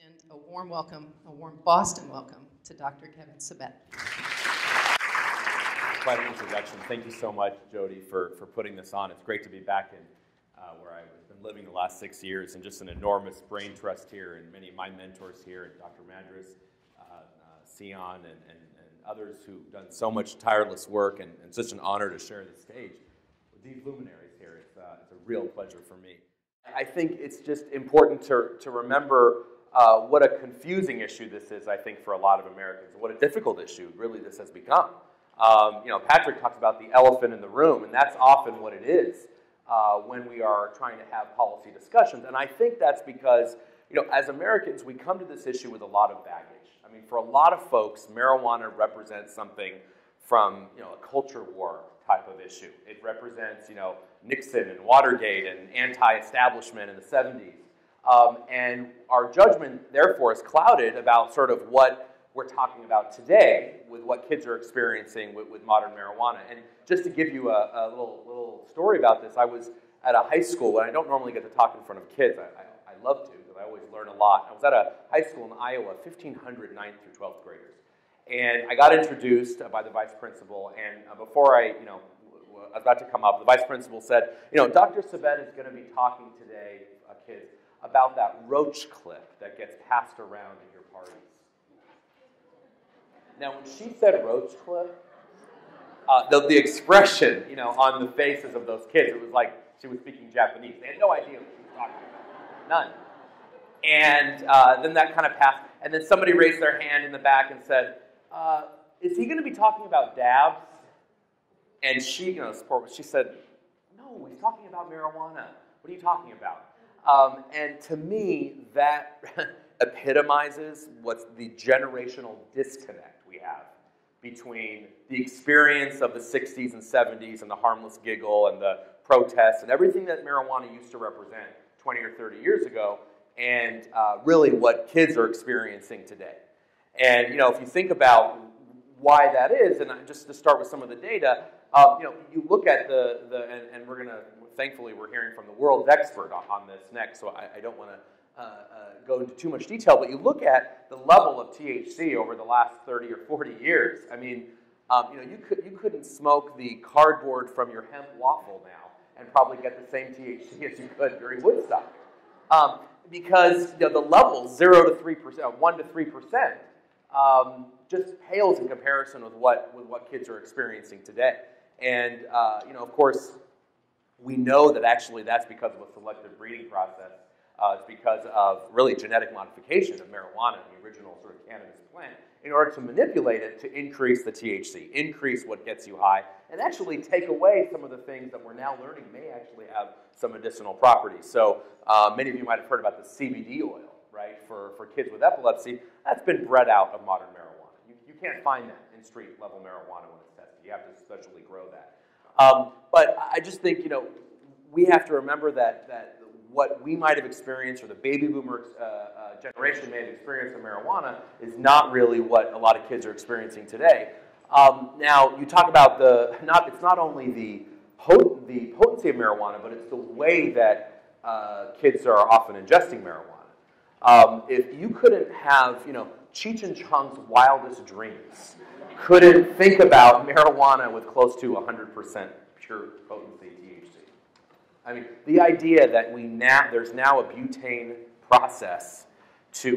And a warm welcome, a warm Boston welcome to Dr. Kevin Sabet. Quite an introduction. Thank you so much, Jody, for putting this on. It's great to be back in where I've been living the last 6 years, and just an enormous brain trust here, and many of my mentors here, and Dr. Madras, Sion, and others who've done so much tireless work, and such an honor to share the stage with these luminaries here. It's a real pleasure for me. I think it's just important to remember what a confusing issue this is, I think, for a lot of Americans. What a difficult issue, really, this has become. Patrick talks about the elephant in the room, and that's often what it is when we are trying to have policy discussions. And I think that's because, as Americans, we come to this issue with a lot of baggage. I mean, for a lot of folks, marijuana represents something from, a culture war type of issue. It represents, Nixon and Watergate and anti-establishment in the 70s. And our judgment, therefore, is clouded about sort of what we're talking about today with what kids are experiencing with modern marijuana. And just to give you a little story about this, I was at a high school, and I don't normally get to talk in front of kids. I love to, because I always learn a lot. I was at a high school in Iowa, 1,500 9th through 12th graders. And I got introduced by the vice principal, and before I was about to come up, the vice principal said, Dr. Sabet is going to be talking today, kids, about that roach clip that gets passed around at your parties. Now, when she said roach clip, the expression, on the faces of those kids, it was like she was speaking Japanese. They had no idea what she was talking about. None. And then that kind of passed. And then somebody raised their hand in the back and said, is he going to be talking about dabs? And she, she said, no, he's talking about marijuana. What are you talking about? And to me, that epitomizes what's the generational disconnect we have between the experience of the 60s and 70s and the harmless giggle and the protests and everything that marijuana used to represent 20 or 30 years ago, and really what kids are experiencing today. And if you think about why that is, and just to start with some of the data, you look at and we're going to, thankfully, we're hearing from the world's expert on this next, so I don't want to go into too much detail, but you look at the level of THC over the last 30 or 40 years. I mean, you couldn't smoke the cardboard from your hemp waffle now and probably get the same THC as you could during Woodstock, because the levels 0 to 3%, 1 to 3%, just pales in comparison with what kids are experiencing today. And of course, we know that actually that's because of a selective breeding process. It's because of really genetic modification of marijuana, the original sort of cannabis plant, in order to manipulate it to increase the THC, increase what gets you high, and actually take away some of the things that we're now learning may actually have some medicinal properties. So many of you might have heard about the CBD oil, right, for kids with epilepsy. That's been bred out of modern marijuana. You can't find that in street-level marijuana when it's tested. You have to specially grow that. But I just think, we have to remember that what we might have experienced, or the baby boomer generation may have experienced in marijuana, is not really what a lot of kids are experiencing today. Now, you talk about it's not only the potency of marijuana, but it's the way that kids are often ingesting marijuana. If you couldn't have, Cheech and Chong's wildest dreams, couldn't think about marijuana with close to 100% pure potency THC. I mean, the idea that there's now a butane process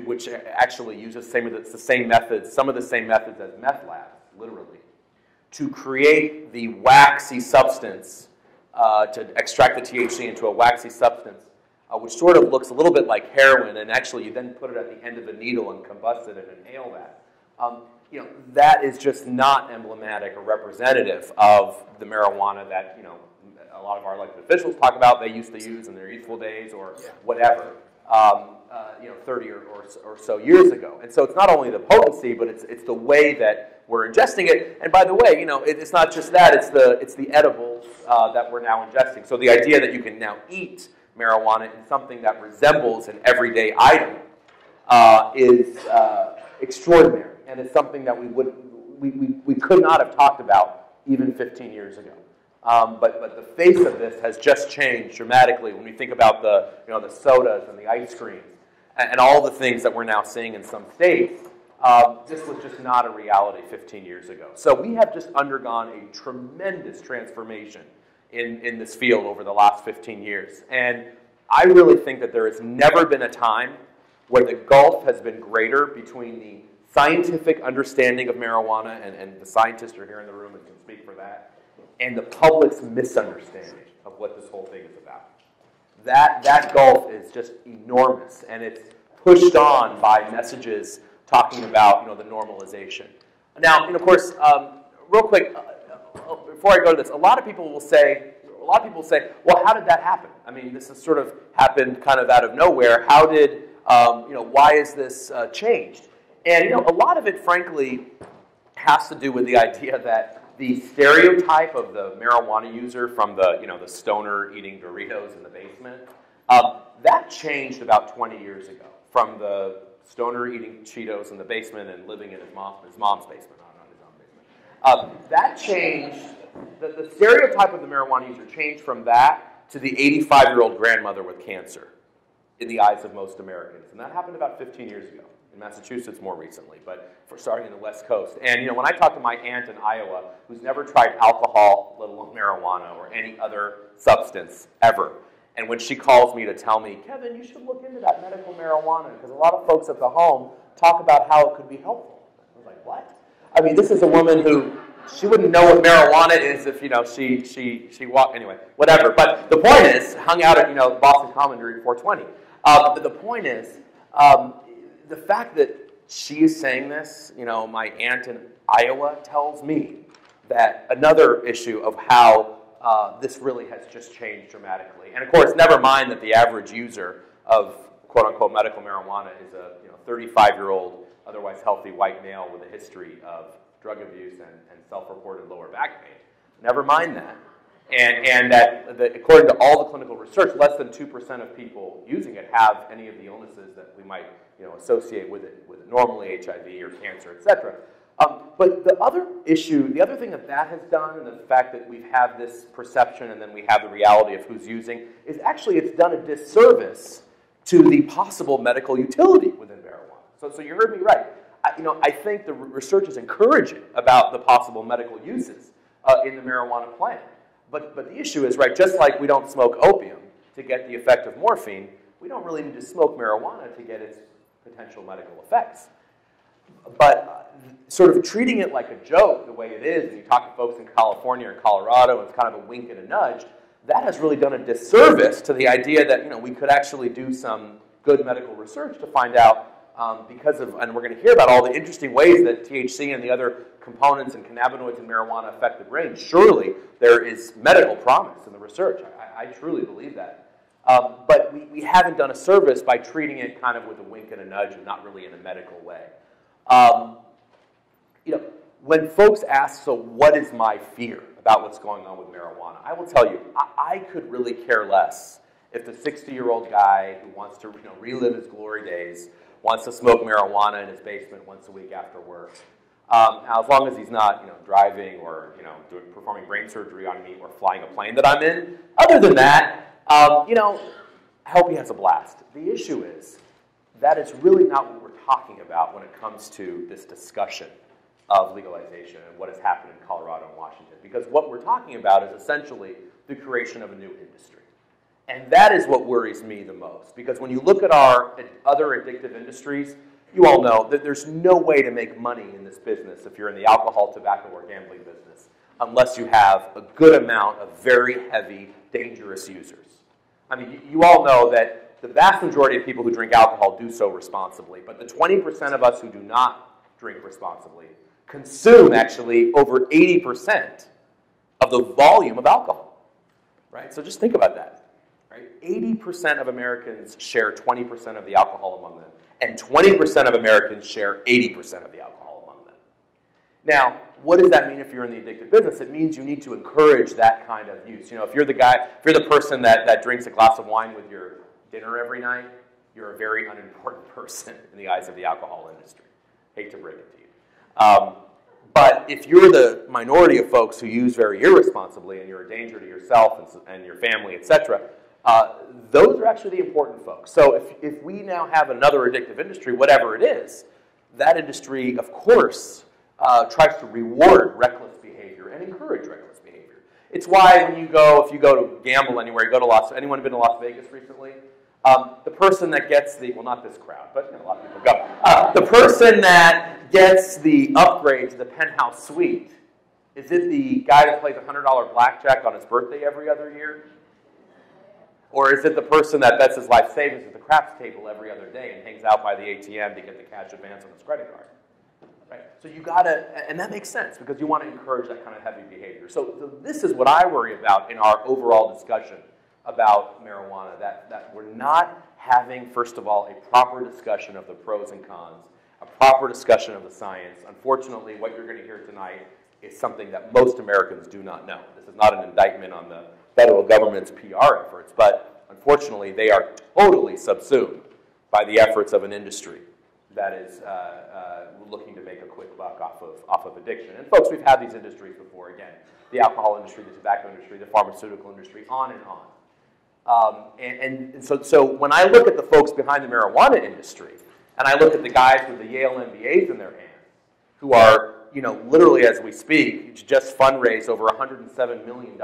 which actually uses the same methods, some of the same methods as meth labs, literally, to create the waxy substance, to extract the THC into a waxy substance, which sort of looks a little bit like heroin, and actually you then put it at the end of a needle and combust it and inhale that. That is just not emblematic or representative of the marijuana that, a lot of our elected officials talk about they used to use in their youthful days or whatever, 30 or so years ago. And so it's not only the potency, but it's the way that we're ingesting it. And by the way, it's not just that; it's the edibles that we're now ingesting. So the idea that you can now eat marijuana in something that resembles an everyday item is extraordinary, and it's something that we could not have talked about even 15 years ago. But the face of this has just changed dramatically when we think about the sodas and the ice creams and all the things that we're now seeing in some states. This was just not a reality 15 years ago. So we have just undergone a tremendous transformation in this field over the last 15 years. And I really think that there has never been a time where the gulf has been greater between the scientific understanding of marijuana, and the scientists are here in the room and can speak for that, and the public's misunderstanding of what this whole thing is about. That gulf is just enormous, and it's pushed on by messages talking about the normalization. Now, of course, real quick, before I go to this, a lot of people will say, well, how did that happen? I mean, this has sort of happened kind of out of nowhere. How did, why is this changed? And, a lot of it, frankly, has to do with the idea that the stereotype of the marijuana user from the stoner eating Doritos in the basement, that changed about 20 years ago, from the stoner eating Cheetos in the basement and living in his mom's basement, not his own basement. That changed, the stereotype of the marijuana user changed from that to the 85-year-old grandmother with cancer in the eyes of most Americans. And that happened about 15 years ago. In Massachusetts more recently, but for starting in the West Coast. And when I talk to my aunt in Iowa, who's never tried alcohol, let alone marijuana, or any other substance ever, and when she calls me to tell me, Kevin, you should look into that medical marijuana, because a lot of folks at the home talk about how it could be helpful. I was like, what? I mean, this is a woman who, she wouldn't know what marijuana is if, she walked, anyway, whatever. But the point is, hung out at, Boston Common during 420. But the point is, the fact that she is saying this, my aunt in Iowa tells me that another issue of how this really has just changed dramatically. And of course, never mind that the average user of quote-unquote medical marijuana is a 35-year-old, otherwise healthy white male with a history of drug abuse and self-reported lower back pain. Never mind that. And that according to all the clinical research, less than 2% of people using it have any of the illnesses that we might associate with it normally, HIV or cancer, etc. But the other issue, the other thing that has done, and the fact that we have this perception and then we have the reality of who's using, is actually it's done a disservice to the possible medical utility within marijuana. So you heard me right. I think the research is encouraging about the possible medical uses in the marijuana plant. But the issue is, right, just like we don't smoke opium to get the effect of morphine, we don't really need to smoke marijuana to get its potential medical effects. But sort of treating it like a joke the way it is, and you talk to folks in California or Colorado, and it's kind of a wink and a nudge, that has really done a disservice to the idea that we could actually do some good medical research to find out and we're going to hear about all the interesting ways that THC and the other components and cannabinoids in marijuana affect the brain. Surely there is medical promise in the research. I truly believe that. But we haven't done a service by treating it kind of with a wink and a nudge and not really in a medical way. When folks ask, so what is my fear about what's going on with marijuana? I will tell you, I could really care less if the 60-year-old guy who wants to relive his glory days wants to smoke marijuana in his basement once a week after work. Now, as long as he's not, driving or, performing brain surgery on me or flying a plane that I'm in. Other than that, I hope he has a blast. The issue is that is really not what we're talking about when it comes to this discussion of legalization and what has happened in Colorado and Washington. Because what we're talking about is essentially the creation of a new industry. And that is what worries me the most. Because when you look at our other addictive industries, you all know that there's no way to make money in this business if you're in the alcohol, tobacco, or gambling business unless you have a good amount of very heavy, dangerous users. I mean, you all know that the vast majority of people who drink alcohol do so responsibly, but the 20% of us who do not drink responsibly consume actually over 80% of the volume of alcohol. right? So just think about that, right? 80% of Americans share 20% of the alcohol among them, and 20% of Americans share 80% of the alcohol among them. Now, what does that mean if you're in the addictive business? It means you need to encourage that kind of use. You know, if you're the person that drinks a glass of wine with your dinner every night, you're a very unimportant person in the eyes of the alcohol industry. Hate to break it to you. But if you're the minority of folks who use very irresponsibly and you're a danger to yourself and your family, etc., those are actually the important folks. So if we now have another addictive industry, whatever it is, that industry, of course, tries to reward reckless behavior and encourage reckless behavior. It's why when if you go to gamble anywhere, anyone been to Las Vegas recently? The person that gets well, not this crowd, but a lot of people go. The person that gets the upgrade to the penthouse suite, is it the guy that plays $100 blackjack on his birthday every other year? Or is it the person that bets his life savings at the craps table every other day and hangs out by the ATM to get the cash advance on his credit card? Right? So you gotta, and that makes sense because you want to encourage that kind of heavy behavior. So this is what I worry about in our overall discussion about marijuana, that we're not having, first of all, a proper discussion of the pros and cons, a proper discussion of the science. Unfortunately, what you're going to hear tonight is something that most Americans do not know. This is not an indictment on the federal government's PR efforts, but unfortunately, they are totally subsumed by the efforts of an industry that is looking to make a quick buck off of addiction. And folks, we've had these industries before, again, the alcohol industry, the tobacco industry, the pharmaceutical industry, on and on. So when I look at the folks behind the marijuana industry, and I look at the guys with the Yale MBAs in their hands, who are, literally as we speak, just fundraised over $107 million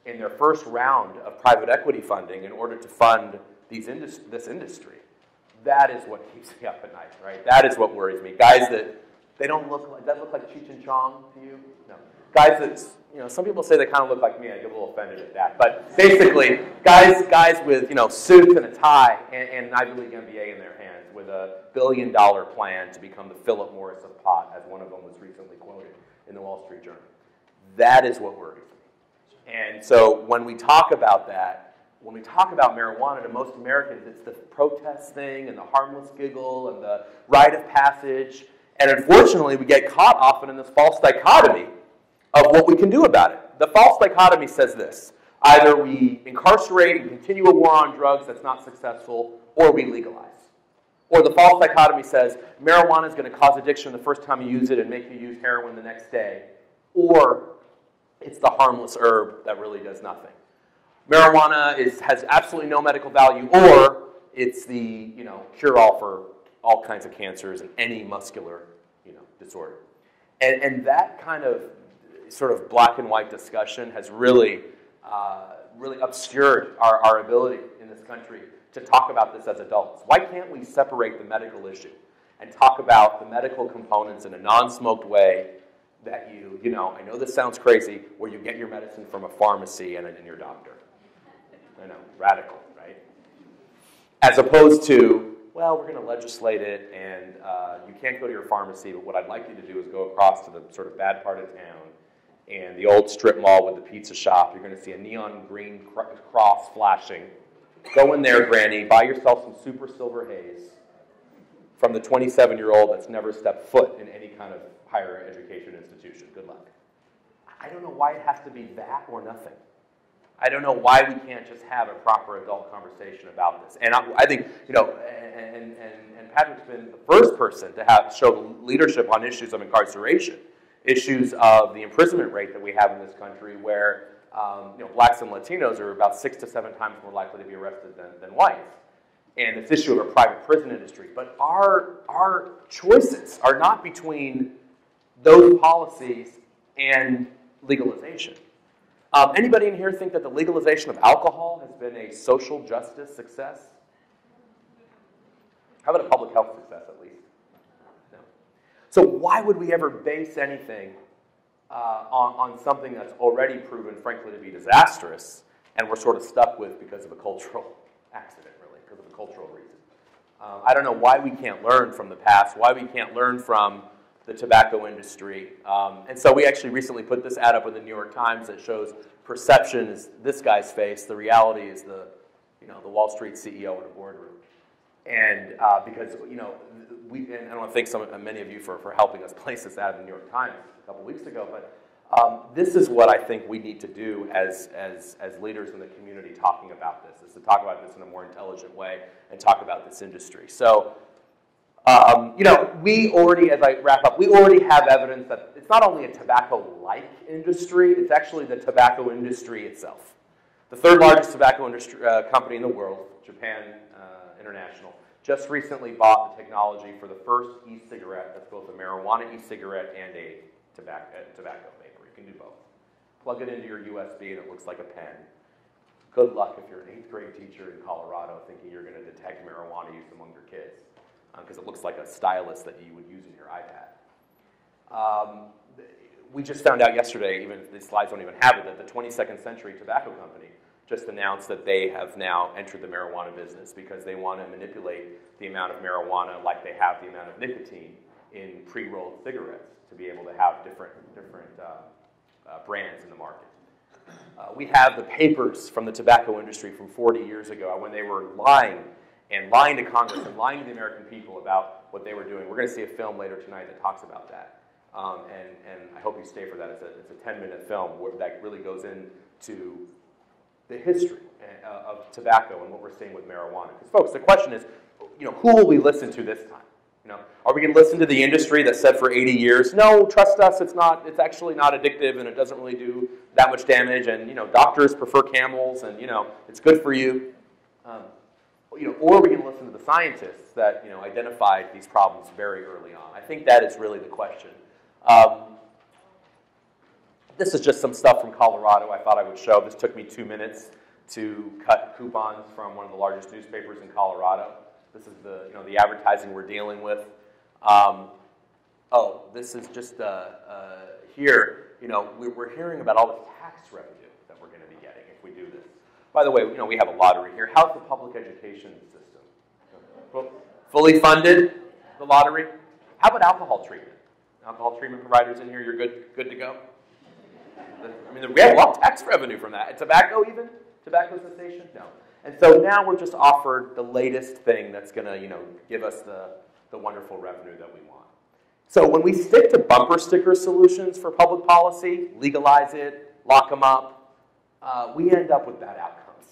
in their first round of private equity funding in order to fund this industry. That is what keeps me up at night, right? That is what worries me. Guys that look like Cheech and Chong to you? No. Guys that, some people say they kind of look like me. I get a little offended at that. But basically, guys with, suits and a tie and an Ivy League MBA in their hands with a $1 billion plan to become the Philip Morris of pot, as one of them was recently quoted in the Wall Street Journal. That is what worries me. And so when we talk about that, when we talk about marijuana, to most Americans, it's the protest thing and the harmless giggle and the rite of passage. And unfortunately, we get caught often in this false dichotomy of what we can do about it. The false dichotomy says this: either we incarcerate and continue a war on drugs that's not successful, or we legalize. Or the false dichotomy says marijuana is going to cause addiction the first time you use it and make you use heroin the next day, or it's the harmless herb that really does nothing. Marijuana has absolutely no medical value, or it's the cure-all for all kinds of cancers and any muscular disorder. And that kind of sort of black and white discussion has really obscured our ability in this country to talk about this as adults. Why can't we separate the medical issue and talk about the medical components in a non-smoked way that I know this sounds crazy, where you get your medicine from a pharmacy and your doctor. I know, radical, right? As opposed to, well, we're going to legislate it, and you can't go to your pharmacy, but what I'd like you to do is go across to the sort of bad part of town, and the old strip mall with the pizza shop. You're going to see a neon green cross flashing. Go in there, Granny, buy yourself some super silver haze from the 27-year-old that's never stepped foot in any kind of higher education institution. Good luck. I don't know why it has to be that or nothing. I don't know why we can't just have a proper adult conversation about this. And I think, and Patrick's been the first person to show leadership on issues of incarceration, issues of the imprisonment rate that we have in this country, where blacks and Latinos are about 6 to 7 times more likely to be arrested than whites. And this issue of a private prison industry. But our choices are not between those policies and legalization. Anybody in here think that the legalization of alcohol has been a social justice success? How about a public health success, at least? No. So why would we ever base anything on something that's already proven, frankly, to be disastrous, and we're sort of stuck with because of a cultural accident, really, because of a cultural reason? I don't know why we can't learn from the past, why we can't learn from the tobacco industry. And so we actually recently put this ad up in the New York Times that shows perception is this guy's face. The reality is the Wall Street CEO in a boardroom. And because, and I want to thank many of you for helping us place this out in the New York Times a couple weeks ago, but this is what I think we need to do as leaders in the community talking about this, is to talk about this in a more intelligent way and talk about this industry. So, we already, as I wrap up, we already have evidence that it's not only a tobacco-like industry, it's actually the tobacco industry itself. The third largest tobacco industry company in the world, Japan International, just recently bought the technology for the first e-cigarette that's both a marijuana e-cigarette and a tobacco vapor. You can do both. Plug it into your USB and it looks like a pen. Good luck if you're an 8th grade teacher in Colorado thinking you're going to detect marijuana use among your kids, because it looks like a stylus that you would use in your iPad. We just found out yesterday, even if these slides don't even have it, that the 22nd Century Tobacco Company just announced that they have now entered the marijuana business because they want to manipulate the amount of marijuana like they have the amount of nicotine in pre-rolled cigarettes to be able to have different brands in the market. We have the papers from the tobacco industry from 40 years ago when they were lying to Congress and lying to the American people about what they were doing. We're going to see a film later tonight that talks about that. And I hope you stay for that. It's a 10-minute film that really goes into the history of tobacco and what we're seeing with marijuana. Because, folks, the question is, who will we listen to this time? Are we going to listen to the industry that said for 80 years, no, trust us, it's actually not addictive and it doesn't really do that much damage, and doctors prefer Camels and it's good for you. Or are we going to listen to the scientists that identified these problems very early on? I think that is really the question. This is just some stuff from Colorado I thought I would show. This took me 2 minutes to cut coupons from one of the largest newspapers in Colorado. This is the advertising we're dealing with. This is just here. We're hearing about all the tax revenue that we're going to be getting if we do this. By the way, we have a lottery here. How's the public education system? Fully funded, the lottery? How about alcohol treatment? Alcohol treatment providers in here, you're good to go? We have a lot of tax revenue from that. And tobacco even? Tobacco cessation? No. And so now we're just offered the latest thing that's going to, give us the wonderful revenue that we want. So when we stick to bumper sticker solutions for public policy, legalize it, lock them up, we end up with bad outcomes.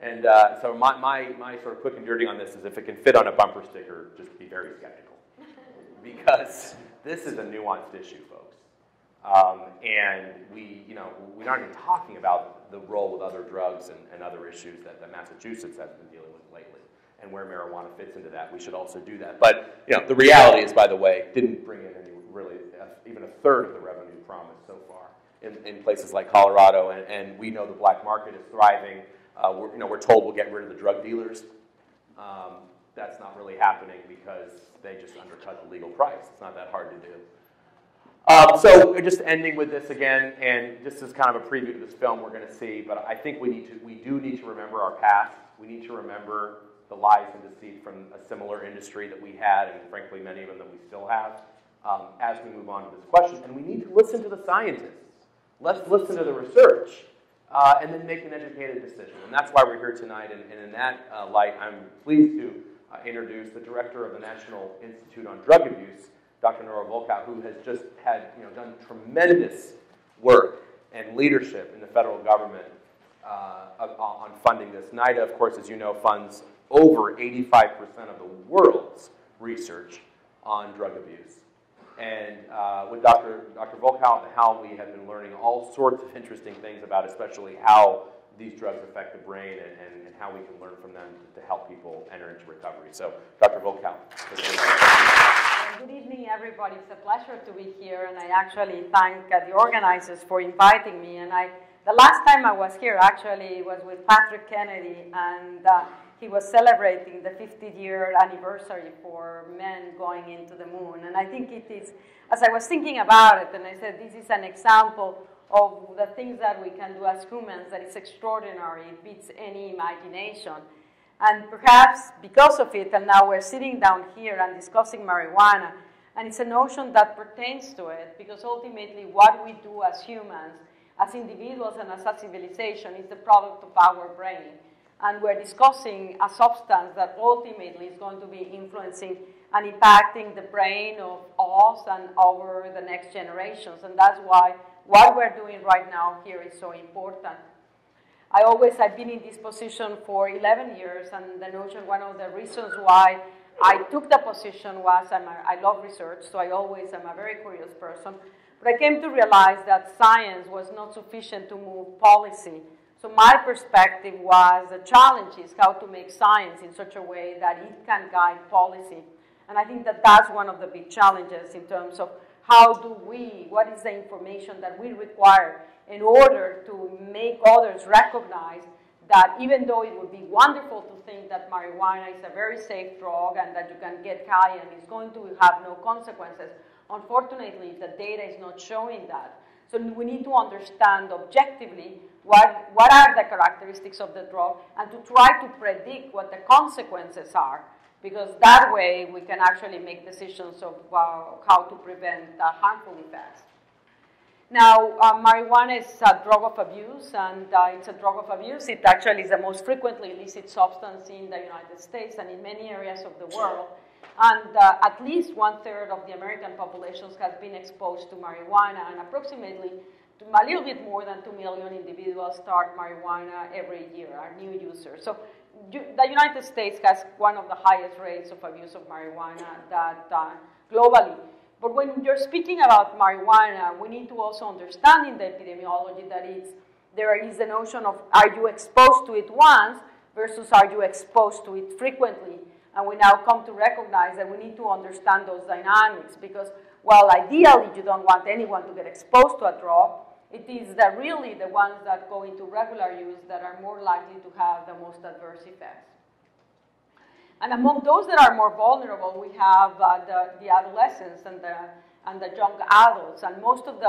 And so my sort of quick and dirty on this is if it can fit on a bumper sticker, just be very skeptical. Because this is a nuanced issue, folks. And we're not even talking about the role with other drugs and other issues that Massachusetts has been dealing with lately, and where marijuana fits into that. We should also do that. But the reality is, by the way, didn't bring in even a third of the revenue promised so far in places like Colorado. And we know the black market is thriving. We're told we'll get rid of the drug dealers. That's not really happening because they just undercut the legal price. It's not that hard to do. So just ending with this again, and this is kind of a preview to this film we're going to see, but I think we do need to remember our past. We need to remember the lies and deceit from a similar industry that we had, and frankly many of them that we still have, as we move on to this question. And we need to listen to the scientists. Let's listen to the research, and then make an educated decision. And that's why we're here tonight, and in that light, I'm pleased to introduce the director of the National Institute on Drug Abuse, Dr. Nora Volkow, who has just done tremendous work and leadership in the federal government on funding this. NIDA, of course, as you know, funds over 85% of the world's research on drug abuse. And with Dr. Volkow and how we have been learning all sorts of interesting things about especially how these drugs affect the brain and how we can learn from them to help people enter into recovery. So, Dr. Volkow. Good evening, everybody. It's a pleasure to be here, and I actually thank the organizers for inviting me. And the last time I was here actually was with Patrick Kennedy, and he was celebrating the 50th-year anniversary for men going into the moon. And I think it is, as I was thinking about it, and I said, this is an example of the things that we can do as humans that is extraordinary. It beats any imagination. And perhaps because of it, and now we're sitting down here and discussing marijuana, and it's a notion that pertains to it, because ultimately what we do as humans, as individuals and as a civilization is the product of our brain. And we're discussing a substance that ultimately is going to be influencing and impacting the brain of us and over the next generations. And that's why what we're doing right now here is so important. I've been in this position for 11 years, and the notion, one of the reasons why I took the position was I love research, so I always am a very curious person. But I came to realize that science was not sufficient to move policy. So my perspective was the challenge is how to make science in such a way that it can guide policy. And I think that that's one of the big challenges in terms of what is the information that we require in order to make others recognize that even though it would be wonderful to think that marijuana is a very safe drug and that you can get high and it's going to have no consequences, unfortunately, the data is not showing that. So we need to understand objectively what are the characteristics of the drug and to try to predict what the consequences are, because that way we can actually make decisions of how to prevent harmful effects. Now, marijuana is a drug of abuse, and it's a drug of abuse. It actually is the most frequently illicit substance in the United States and in many areas of the world. And at least 1/3 of the American population has been exposed to marijuana, and approximately a little bit more than 2 million individuals start marijuana every year, are new users. So the United States has one of the highest rates of abuse of marijuana globally. But when you're speaking about marijuana, we need to also understand in the epidemiology that there is the notion of are you exposed to it once versus are you exposed to it frequently. And we now come to recognize that we need to understand those dynamics because while ideally you don't want anyone to get exposed to a drug, it is really the ones that go into regular use that are more likely to have the most adverse effects. And among those that are more vulnerable, we have the adolescents and the young adults. And most of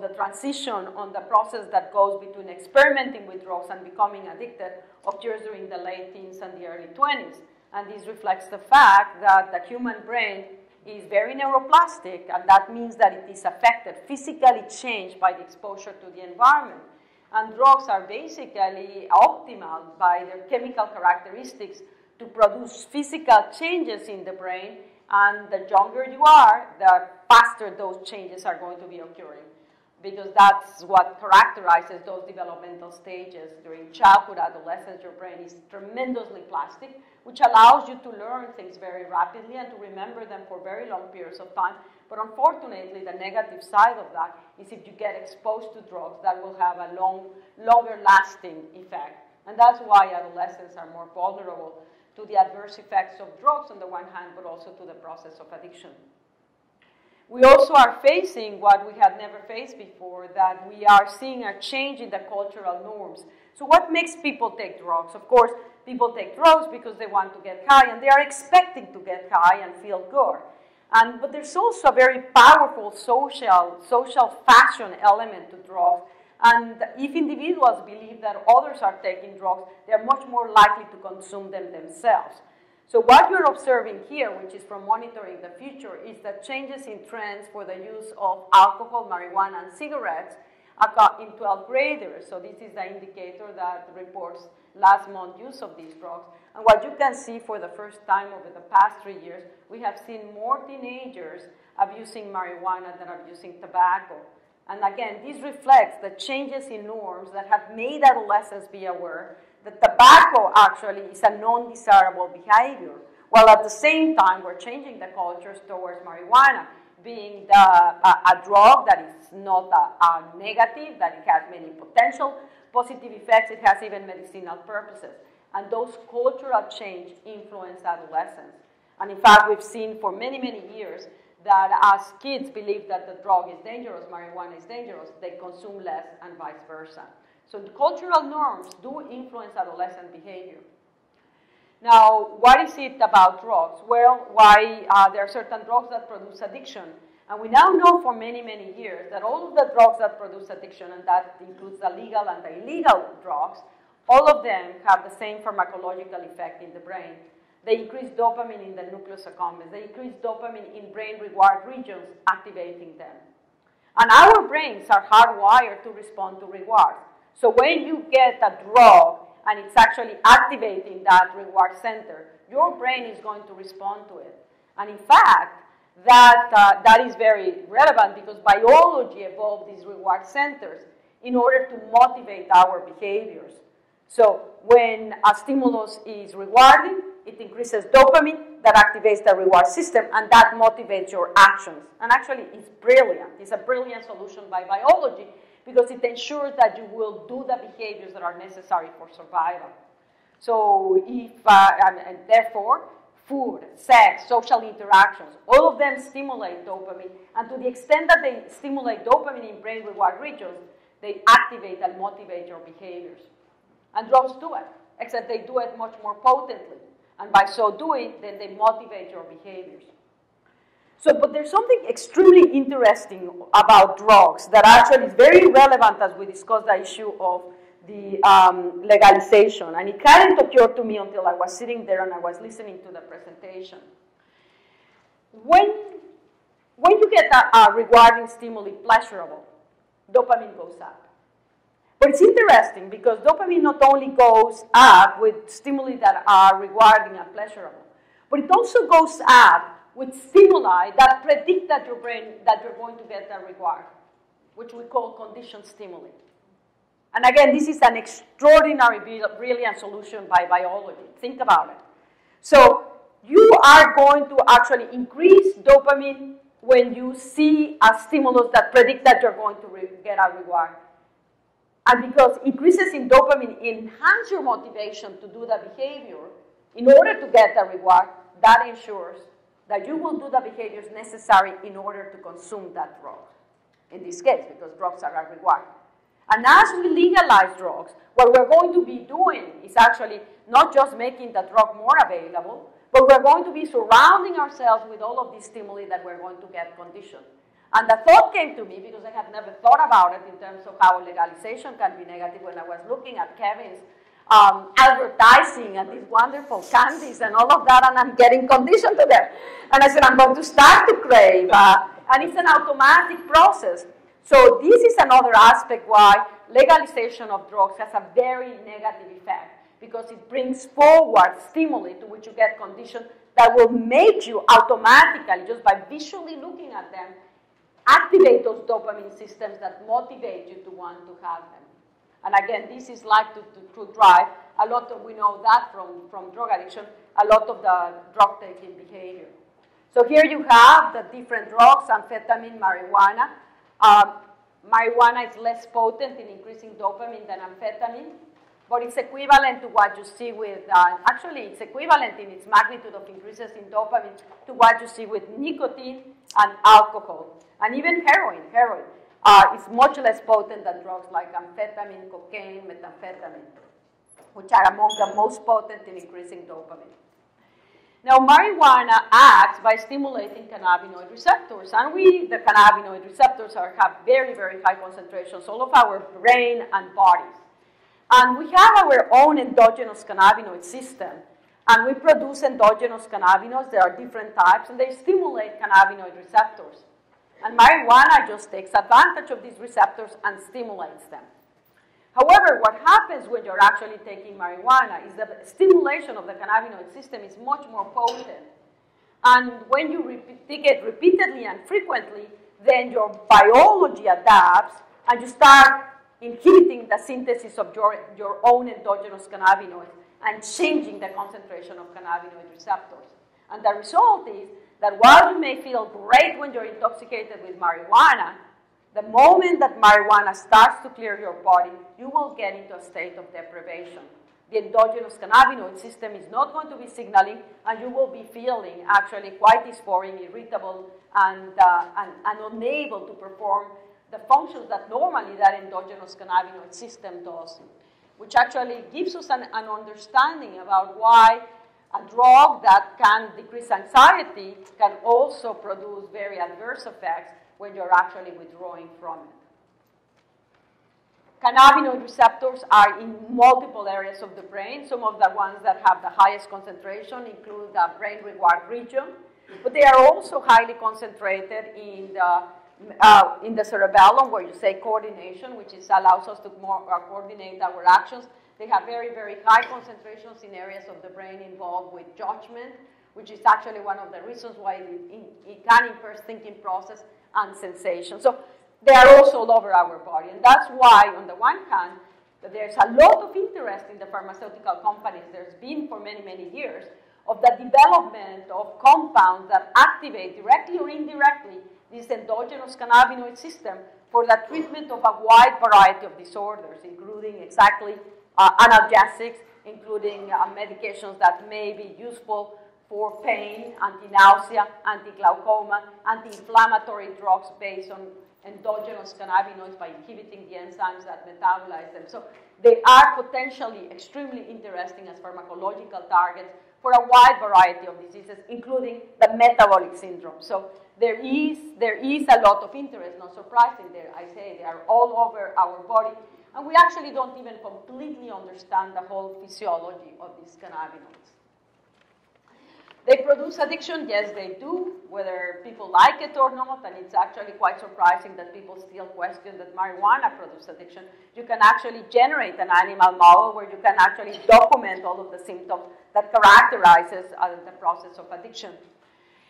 the transition on the process that goes between experimenting with drugs and becoming addicted occurs during the late teens and the early 20s. And this reflects the fact that the human brain is very neuroplastic, and that means that it is affected, physically changed by the exposure to the environment. And drugs are basically optimal by their chemical characteristics to produce physical changes in the brain, and the younger you are, the faster those changes are going to be occurring, because that's what characterizes those developmental stages. During childhood, adolescence, your brain is tremendously plastic, which allows you to learn things very rapidly and to remember them for very long periods of time. But unfortunately, the negative side of that is if you get exposed to drugs, that will have a longer lasting effect. And that's why adolescents are more vulnerable to the adverse effects of drugs on the one hand, but also to the process of addiction. We also are facing what we had never faced before, that we are seeing a change in the cultural norms. So what makes people take drugs? Of course, people take drugs because they want to get high, and they are expecting to get high and feel good. But there's also a very powerful social fashion element to drugs. And if individuals believe that others are taking drugs, they're much more likely to consume them themselves. So what you're observing here, which is from monitoring the future, is that changes in trends for the use of alcohol, marijuana, and cigarettes in 12th graders. So this is the indicator that reports last month's use of these drugs. And what you can see for the first time over the past 3 years, we have seen more teenagers abusing marijuana than abusing tobacco. And again, this reflects the changes in norms that have made adolescents be aware that tobacco actually is a non-desirable behavior, while at the same time we're changing the cultures towards marijuana being a drug that is not a negative, that it has many potential positive effects, it has even medicinal purposes. And those cultural change influence adolescents. And in fact, we've seen for many, many years that as kids believe that the drug is dangerous, marijuana is dangerous, they consume less and vice versa. So the cultural norms do influence adolescent behavior. Now, what is it about drugs? Well, there are certain drugs that produce addiction. And we now know for many, many years that all of the drugs that produce addiction, and that includes the legal and the illegal drugs, all of them have the same pharmacological effect in the brain. They increase dopamine in the nucleus accumbens. They increase dopamine in brain reward regions, activating them. And our brains are hardwired to respond to rewards. So when you get a drug and it's actually activating that reward center, your brain is going to respond to it. And in fact, that is very relevant because biology evolved these reward centers in order to motivate our behaviors. So when a stimulus is rewarding, it increases dopamine, that activates the reward system, and that motivates your actions. And actually, it's brilliant. It's a brilliant solution by biology because it ensures that you will do the behaviors that are necessary for survival. So and therefore, food, sex, social interactions, all of them stimulate dopamine. And to the extent that they stimulate dopamine in brain reward regions, they activate and motivate your behaviors. And drugs do it, except they do it much more potently. And by so doing, then they motivate your behaviors. So, but there's something extremely interesting about drugs that actually is very relevant as we discuss the issue of the legalization. And it hadn't occurred to me until I was sitting there and I was listening to the presentation. When you get a rewarding stimuli pleasurable, dopamine goes up. But it's interesting because dopamine not only goes up with stimuli that are rewarding and pleasurable, but it also goes up with stimuli that predict that your brain, that you're going to get a reward, which we call conditioned stimuli. And again, this is an extraordinary, brilliant solution by biology. Think about it. So you are going to actually increase dopamine when you see a stimulus that predicts that you're going to get a reward. And because increases in dopamine enhance your motivation to do the behavior in order to get the reward, that ensures that you will do the behaviors necessary in order to consume that drug. In this case, because drugs are a reward. And as we legalize drugs, what we're going to be doing is actually not just making the drug more available, but we're going to be surrounding ourselves with all of these stimuli that we're going to get conditioned. And the thought came to me, because I had never thought about it in terms of how legalization can be negative, when I was looking at Kevin's advertising and these wonderful candies and all of that, and I'm getting conditioned to them. And I said, I'm going to start to crave. And it's an automatic process. So this is another aspect why legalization of drugs has a very negative effect, because it brings forward stimuli to which you get conditioned that will make you automatically, just by visually looking at them, activate those dopamine systems that motivate you to want to have them. And again, this is like to drive a lot of, we know that from drug addiction, a lot of the drug-taking behavior. So here you have the different drugs, amphetamine, marijuana. Marijuana is less potent in increasing dopamine than amphetamine, but it's equivalent to what you see with, actually it's equivalent in its magnitude of increases in dopamine to what you see with nicotine and alcohol. And even heroin is much less potent than drugs like amphetamine, cocaine, methamphetamine, which are among the most potent in increasing dopamine. Now, marijuana acts by stimulating cannabinoid receptors, and the cannabinoid receptors have very, very high concentrations all of our brain and bodies. And we have our own endogenous cannabinoid system, and we produce endogenous cannabinoids. There are different types, and they stimulate cannabinoid receptors. And marijuana just takes advantage of these receptors and stimulates them. However, what happens when you're actually taking marijuana is the stimulation of the cannabinoid system is much more potent. And when you take it repeatedly and frequently, then your biology adapts and you start inhibiting the synthesis of your own endogenous cannabinoids and changing the concentration of cannabinoid receptors. And the result is that while you may feel great when you're intoxicated with marijuana, the moment that marijuana starts to clear your body, you will get into a state of deprivation. The endogenous cannabinoid system is not going to be signaling, and you will be feeling actually quite dysphoric, irritable, and unable to perform the functions that normally that endogenous cannabinoid system does, which actually gives us an understanding about why a drug that can decrease anxiety can also produce very adverse effects when you're actually withdrawing from it. Cannabinoid receptors are in multiple areas of the brain. Some of the ones that have the highest concentration include the brain reward region, but they are also highly concentrated in the in the cerebellum, where you say coordination, which allows us to more coordinate our actions. They have very, very high concentrations in areas of the brain involved with judgment, which is actually one of the reasons why it can impair thinking process and sensation. So they are also all over our body. And that's why, on the one hand, there's a lot of interest in the pharmaceutical companies. There's been for many, many years of the development of compounds that activate directly or indirectly this endogenous cannabinoid system for the treatment of a wide variety of disorders, including exactly analgesics, including medications that may be useful for pain, anti-nausea, anti-glaucoma, anti-inflammatory drugs based on endogenous cannabinoids by inhibiting the enzymes that metabolize them. So they are potentially extremely interesting as pharmacological targets for a wide variety of diseases, including the metabolic syndrome. So there is a lot of interest, not surprising. I say they are all over our body, and we actually don't even completely understand the whole physiology of these cannabinoids. They produce addiction, yes they do, whether people like it or not, and it's actually quite surprising that people still question that marijuana produces addiction. You can actually generate an animal model where you can actually document all of the symptoms that characterizes the process of addiction.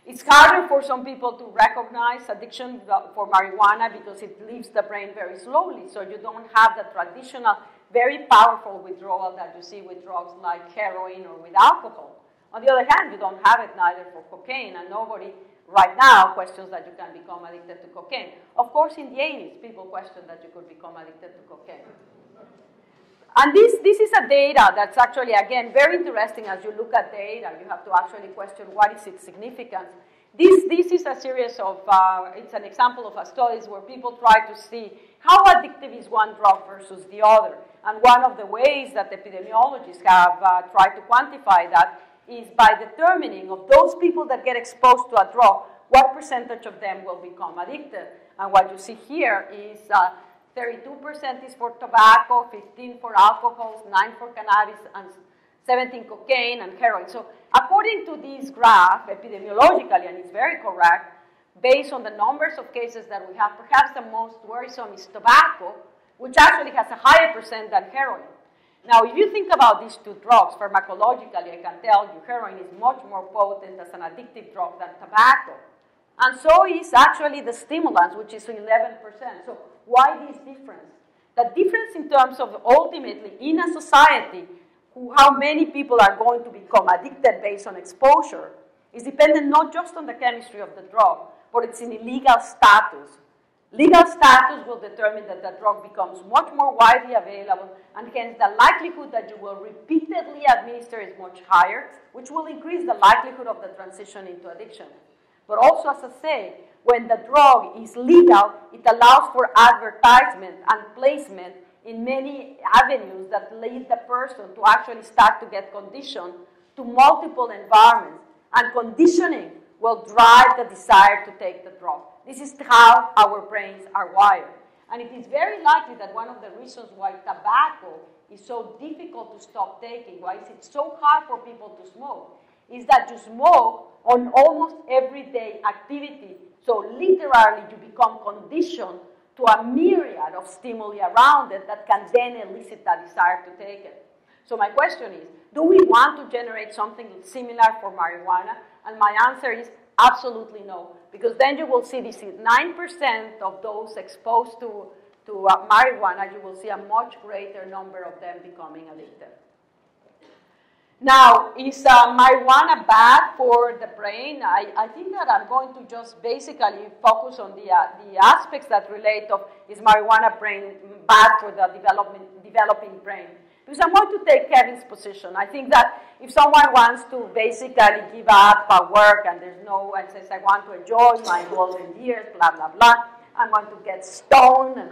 It's harder for some people to recognize addiction for marijuana because it leaves the brain very slowly, so you don't have the traditional, very powerful withdrawal that you see with drugs like heroin or with alcohol. On the other hand, you don't have it neither for cocaine, and nobody right now questions that you can become addicted to cocaine. Of course, in the 80s, people questioned that you could become addicted to cocaine. And this is a data that's actually, again, very interesting. As you look at data, you have to actually question what is its significance. This is a series of, it's an example of a studies where people try to see how addictive is one drug versus the other. And one of the ways that epidemiologists have tried to quantify that is by determining of those people that get exposed to a drug, what percentage of them will become addicted. And what you see here is 32% is for tobacco, 15% for alcohol, 9% for cannabis, and 17% cocaine and heroin. So according to this graph, epidemiologically, and it's very correct, based on the numbers of cases that we have, perhaps the most worrisome is tobacco, which actually has a higher percent than heroin. Now, if you think about these two drugs, pharmacologically, I can tell you heroin is much more potent as an addictive drug than tobacco. And so is actually the stimulants, which is 11%. So why this difference? The difference in terms of ultimately in a society, how many people are going to become addicted based on exposure is dependent not just on the chemistry of the drug, but it's in legal status. Legal status will determine that the drug becomes much more widely available, and hence the likelihood that you will repeatedly administer is much higher, which will increase the likelihood of the transition into addiction. But also, as I say, when the drug is legal, it allows for advertisement and placement in many avenues that lead the person to actually start to get conditioned to multiple environments, and conditioning will drive the desire to take the drug. This is how our brains are wired. And it is very likely that one of the reasons why tobacco is so difficult to stop taking, why is it so hard for people to smoke, is that you smoke on almost everyday activity. So literally you become conditioned to a myriad of stimuli around it that can then elicit that desire to take it. So my question is, do we want to generate something similar for marijuana? And my answer is absolutely no, because then you will see this 9% of those exposed to marijuana, you will see a much greater number of them becoming addicted. Now, is marijuana bad for the brain? I think that I'm going to just basically focus on the aspects that relate of, is marijuana bad for the developing brain? Because I'm going to take Kevin's position. I think that if someone wants to basically give up work and there's no, and says, I want to enjoy my golden years, blah, blah, blah, I'm going to get stoned and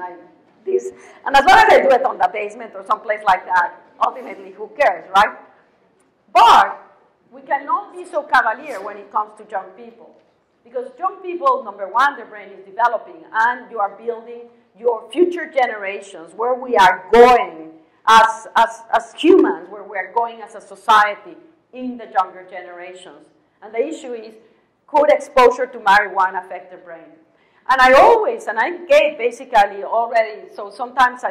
and as long as I do it on the basement or someplace like that, ultimately, who cares, right? But we cannot be so cavalier when it comes to young people. Because young people, number one, their brain is developing, and you are building your future generations, where we are going as humans, where we are going as a society in the younger generations. And the issue is, could exposure to marijuana affect the brain? And I gave basically already, so sometimes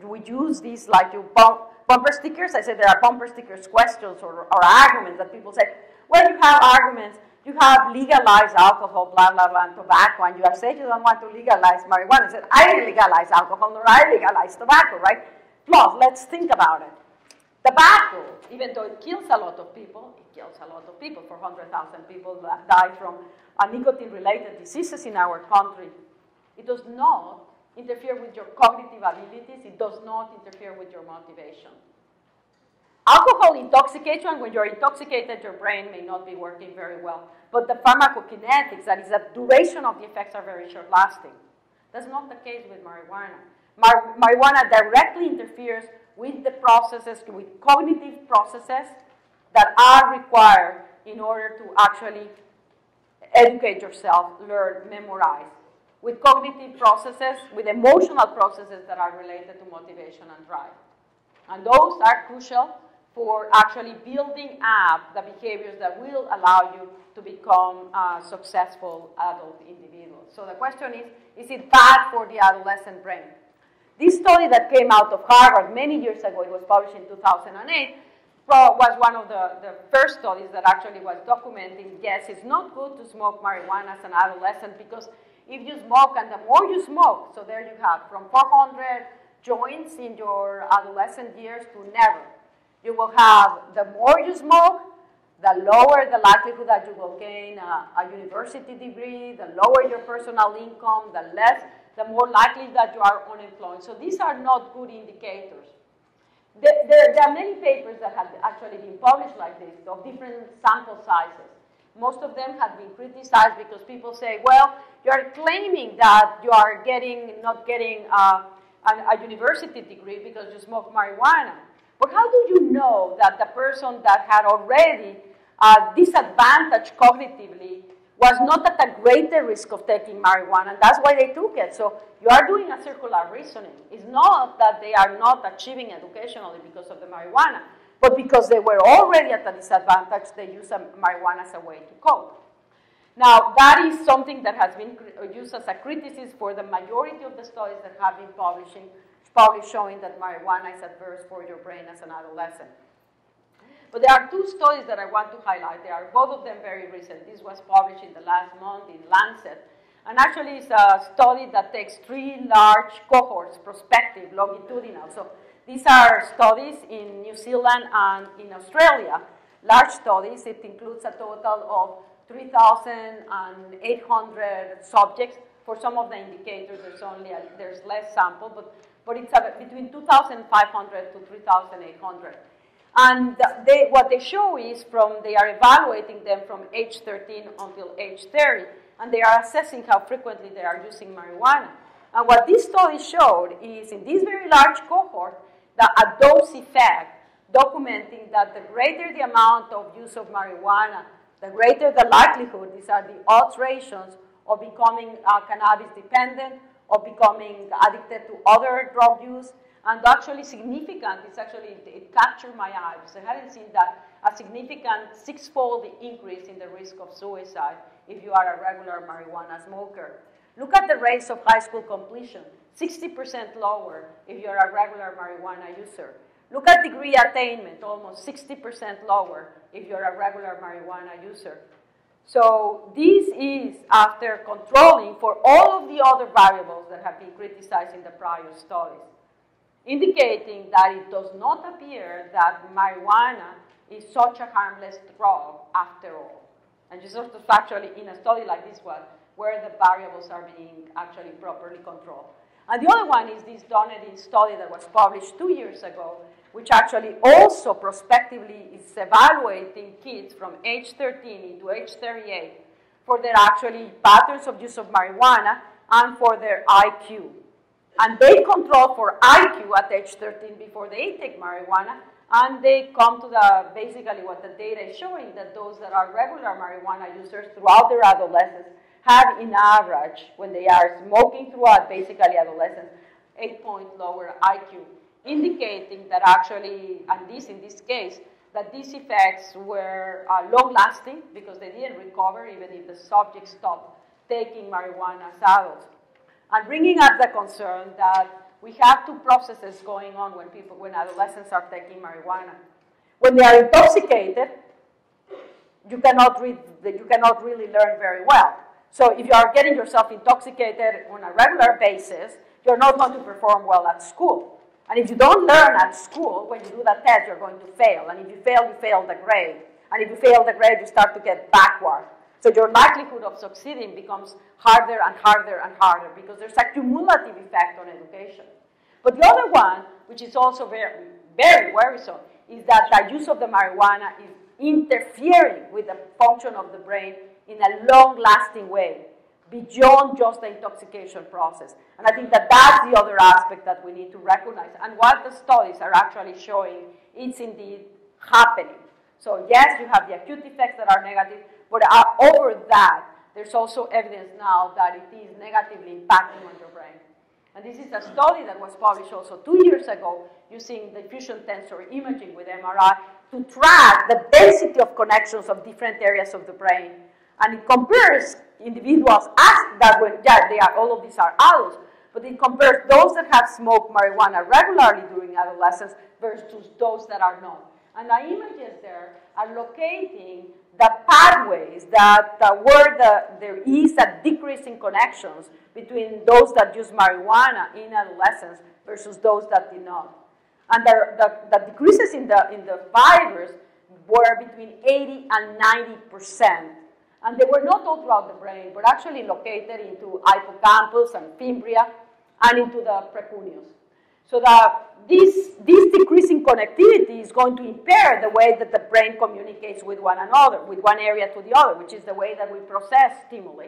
we use these like bumper stickers. I say there are bumper stickers questions or arguments that people say, well, you have arguments, you have legalized alcohol, blah, blah, blah, and tobacco, and you have said you don't want to legalize marijuana. I said, I didn't legalize alcohol, nor I legalized tobacco, right? Plus, let's think about it. Tobacco, even though it kills a lot of people, it kills a lot of people. 400,000 people that die from nicotine-related diseases in our country. It does not interfere with your cognitive abilities. It does not interfere with your motivation. Alcohol intoxicates you, and when you're intoxicated, your brain may not be working very well. But the pharmacokinetics, that is, the duration of the effects, are very short-lasting. That's not the case with marijuana. Marijuana directly interferes with the processes, with cognitive processes that are required in order to actually educate yourself, learn, memorize. With cognitive processes, with emotional processes that are related to motivation and drive. And those are crucial for actually building up the behaviors that will allow you to become successful adult individuals. So the question is it bad for the adolescent brain? This study that came out of Harvard many years ago, it was published in 2008, was one of the first studies that actually was documenting, yes, it's not good to smoke marijuana as an adolescent because if you smoke, and the more you smoke, so there you have from 400 joints in your adolescent years to never. You will have, the more you smoke, the lower the likelihood that you will gain a university degree, the lower your personal income, the more likely that you are unemployed. So these are not good indicators. There are many papers that have actually been published like this, of different sample sizes. Most of them have been criticized because people say, well, you are claiming that you are not getting a university degree because you smoke marijuana. But how do you know that the person that had already disadvantaged cognitively was not at a greater risk of taking marijuana, and that's why they took it? So you are doing a circular reasoning. It's not that they are not achieving educationally because of the marijuana, but because they were already at a disadvantage, they use marijuana as a way to cope. Now, that is something that has been used as a criticism for the majority of the studies that have been published showing that marijuana is adverse for your brain as an adolescent. But there are two studies that I want to highlight. They are both of them very recent. This was published in the last month in Lancet. And actually, it's a study that takes 3 large cohorts, prospective, longitudinal. So these are studies in New Zealand and in Australia. Large studies. It includes a total of 3,800 subjects. For some of the indicators, there's less sample, but it's between 2,500 to 3,800. And what they show is they are evaluating them from age 13 until age 30, and they are assessing how frequently they are using marijuana. And what this study showed is in this very large cohort, a dose effect, documenting that the greater the amount of use of marijuana, the greater the likelihood, these are the odds ratios, of becoming cannabis dependent, of becoming addicted to other drug use. And actually significant, it captured my eye, because I hadn't seen that, a significant 6-fold increase in the risk of suicide if you are a regular marijuana smoker. Look at the rates of high school completion, 60% lower if you're a regular marijuana user. Look at degree attainment, almost 60% lower if you're a regular marijuana user. So this is after controlling for all of the other variables that have been criticized in the prior studies, indicating that it does not appear that marijuana is such a harmless drug after all. And just sort of actually in a study like this one, where the variables are being actually properly controlled. And the other one is this Dunedin study that was published 2 years ago, which actually also prospectively is evaluating kids from age 13 to age 38 for their actually patterns of use of marijuana and for their IQ. And they control for IQ at age 13 before they take marijuana, and they come to basically what the data is showing, that those that are regular marijuana users throughout their adolescence have, in average, when they are smoking throughout basically adolescence, 8-point lower IQ, indicating that actually, and in this case, that these effects were long-lasting because they didn't recover even if the subject stopped taking marijuana as adults, and bringing up the concern that we have two processes going on when adolescents are taking marijuana. When they are intoxicated, you cannot really learn very well. So if you are getting yourself intoxicated on a regular basis, you're not going to perform well at school. And if you don't learn at school, when you do the test, you're going to fail. And if you fail the grade. And if you fail the grade, you start to get backward. So your likelihood of succeeding becomes harder and harder and harder because there's a cumulative effect on education. But the other one, which is also very, very worrisome, is that the use of the marijuana is interfering with the function of the brain in a long-lasting way, beyond just the intoxication process. And I think that that's the other aspect that we need to recognize. And what the studies are actually showing, it's indeed happening. So yes, you have the acute effects that are negative, but over that, there's also evidence now that it is negatively impacting on your brain. And this is a study that was published also 2 years ago using diffusion tensor imaging with MRI to track the density of connections of different areas of the brain. And it compares individuals all of these are adults, but it compares those that have smoked marijuana regularly during adolescence versus those that are not. And the images there are locating the pathways where there is a decrease in connections between those that use marijuana in adolescence versus those that did not. And the decreases in the fibers were between 80 and 90%. And they were not all throughout the brain, but actually located into hippocampus and fimbria and into the precuneus. So this decreasing connectivity is going to impair the way that the brain communicates with one another, with one area to the other, which is the way that we process stimuli.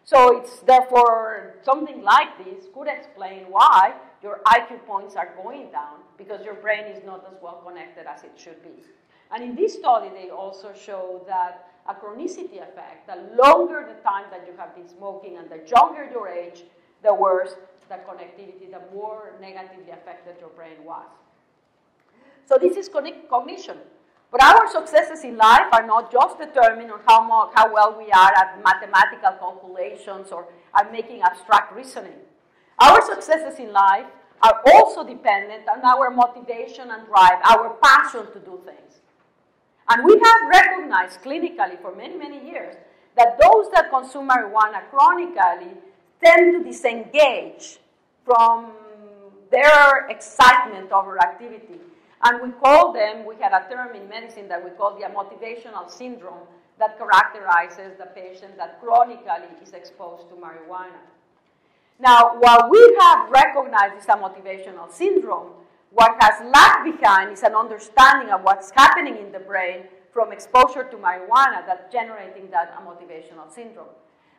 So it's therefore something like this could explain why your IQ points are going down, because your brain is not as well connected as it should be. And in this study, they also show that a chronicity effect, the longer the time that you have been smoking and the younger your age, the worse the connectivity, the more negatively affected your brain was. So this is cognition. But our successes in life are not just determined on how well we are at mathematical calculations or at making abstract reasoning. Our successes in life are also dependent on our motivation and drive, our passion to do things. And we have recognized clinically for many, many years that those that consume marijuana chronically tend to disengage from their excitement over activity. And we call them, we had a term in medicine that we call the motivational syndrome that characterizes the patient that chronically is exposed to marijuana. Now, while we have recognized this motivational syndrome, what has lagged behind is an understanding of what's happening in the brain from exposure to marijuana that's generating that motivational syndrome.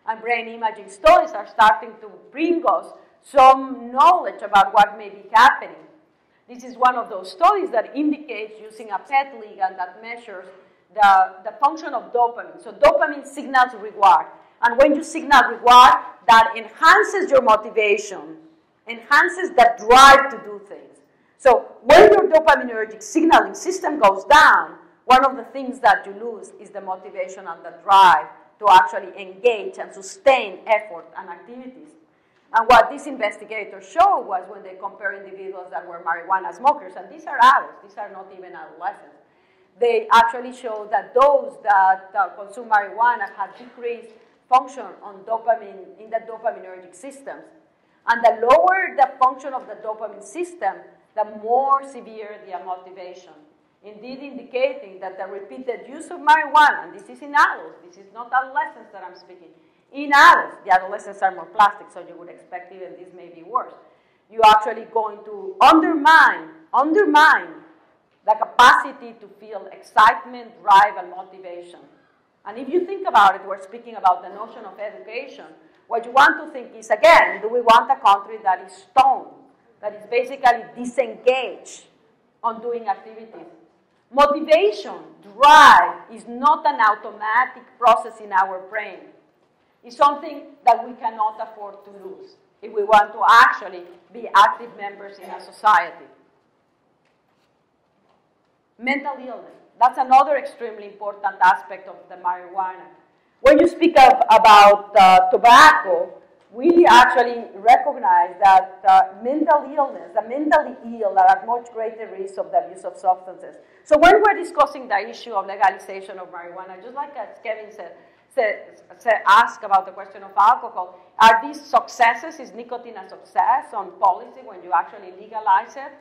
And brain imaging studies are starting to bring us some knowledge about what may be happening. This is one of those studies that indicates using a PET ligand that measures the function of dopamine. So dopamine signals reward. And when you signal reward, that enhances your motivation, enhances the drive to do things. So when your dopaminergic signaling system goes down, one of the things that you lose is the motivation and the drive to actually engage and sustain effort and activities. And what these investigators showed was when they compared individuals that were marijuana smokers, and these are adults, these are not even adolescents, they actually showed that those that consume marijuana had decreased function on dopamine in the dopaminergic systems. And the lower the function of the dopamine system, the more severe the motivation. Indeed indicating that the repeated use of marijuana, and this is in adults, this is not adolescents that I'm speaking, in adults, the adolescents are more plastic, so you would expect even this may be worse. You're actually going to undermine the capacity to feel excitement, drive, and motivation. And if you think about it, we're speaking about the notion of education. What you want to think is, again, do we want a country that is stoned, that is basically disengaged on doing activities? Motivation, drive, is not an automatic process in our brain. It's something that we cannot afford to lose if we want to actually be active members in a society. Mental illness. That's another extremely important aspect of the marijuana. When you speak about tobacco, we actually recognize that mental illness, the mentally ill are at much greater risk of the abuse of substances. So when we're discussing the issue of legalization of marijuana, just like as Kevin asked about the question of alcohol, are these successes? Is nicotine a success on policy when you actually legalize it?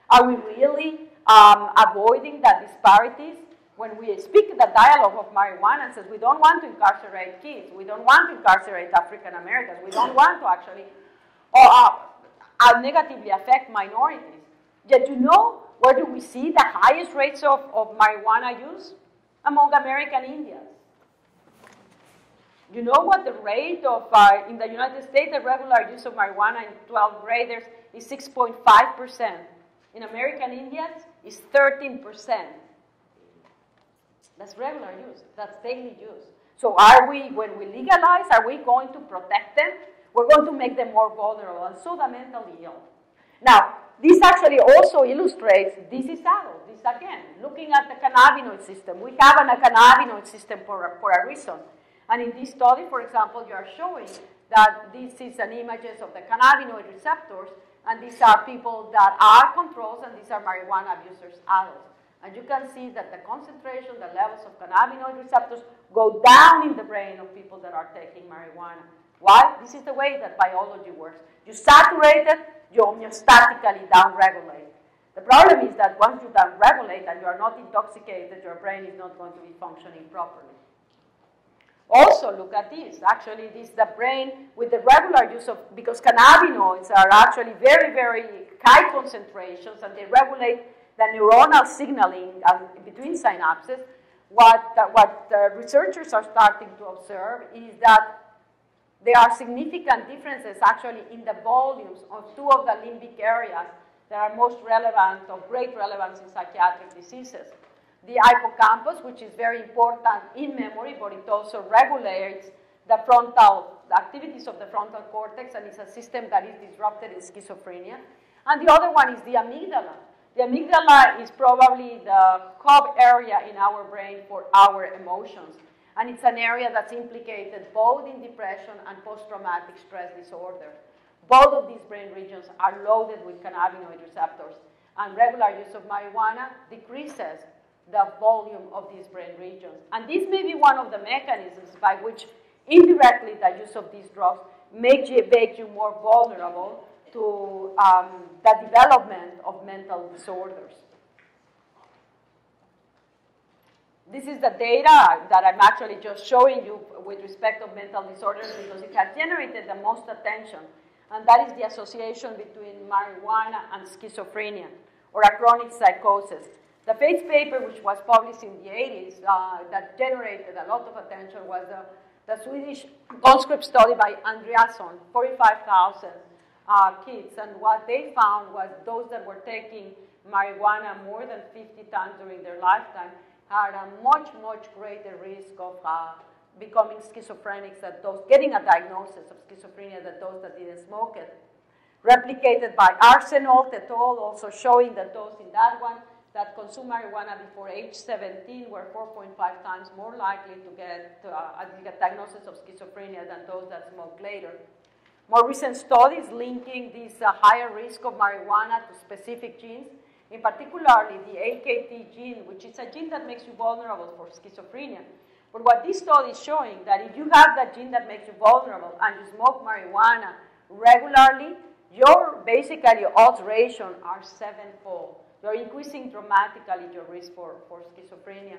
Are we really avoiding the disparities? When we speak the dialogue of marijuana and says we don't want to incarcerate kids, we don't want to incarcerate African Americans, we don't want to actually negatively affect minorities. Yet you know, where do we see the highest rates of marijuana use? Among American Indians. You know what the rate of, in the United States, the regular use of marijuana in 12th graders is 6.5%. In American Indians, it's 13%. That's regular use. That's daily use. So are we, when we legalize, are we going to protect them? We're going to make them more vulnerable, and so the mentally ill. Now, this actually also illustrates this is adult. This again, looking at the cannabinoid system. We have a cannabinoid system for a reason. And in this study, for example, you are showing that this is an images of the cannabinoid receptors, and these are people that are controls, and these are marijuana abusers, adults. And you can see that the concentration, the levels of cannabinoid receptors go down in the brain of people that are taking marijuana. Why? This is the way that biology works. You saturate it, you homeostatically downregulate. The problem is that once you downregulate and you are not intoxicated, your brain is not going to be functioning properly. Also, look at this. Actually, this is the brain with the regular use of, because cannabinoids are actually very, very high concentrations, and they regulate the neuronal signaling between synapses. What researchers are starting to observe is that there are significant differences actually in the volumes of two of the limbic areas that are most relevant, of great relevance in psychiatric diseases. The hippocampus, which is very important in memory, but it also regulates the activities of the frontal cortex, and it's a system that is disrupted in schizophrenia. And the other one is the amygdala. The amygdala is probably the hub area in our brain for our emotions. And it's an area that's implicated both in depression and post-traumatic stress disorder. Both of these brain regions are loaded with cannabinoid receptors. And regular use of marijuana decreases the volume of these brain regions. And this may be one of the mechanisms by which indirectly the use of these drugs make you more vulnerable to the development of mental disorders. This is the data that I'm actually just showing you with respect to mental disorders because it has generated the most attention, and that is the association between marijuana and schizophrenia, or a chronic psychosis. The Fates paper, which was published in the 80s, that generated a lot of attention was the Swedish conscript study by Andreasson, 45,000 kids, and what they found was those that were taking marijuana more than 50 times during their lifetime had a much, much greater risk of becoming schizophrenics than those, getting a diagnosis of schizophrenia than those that didn't smoke it. Replicated by Arsenault et al., also showing that those in that one that consume marijuana before age 17 were 4.5 times more likely to get a diagnosis of schizophrenia than those that smoked later. More recent studies linking this higher risk of marijuana to specific genes, in particularly the AKT gene, which is a gene that makes you vulnerable for schizophrenia. But what this study is showing, that if you have that gene that makes you vulnerable and you smoke marijuana regularly, your basically odds ratio are 7-fold. You're increasing dramatically your risk for schizophrenia.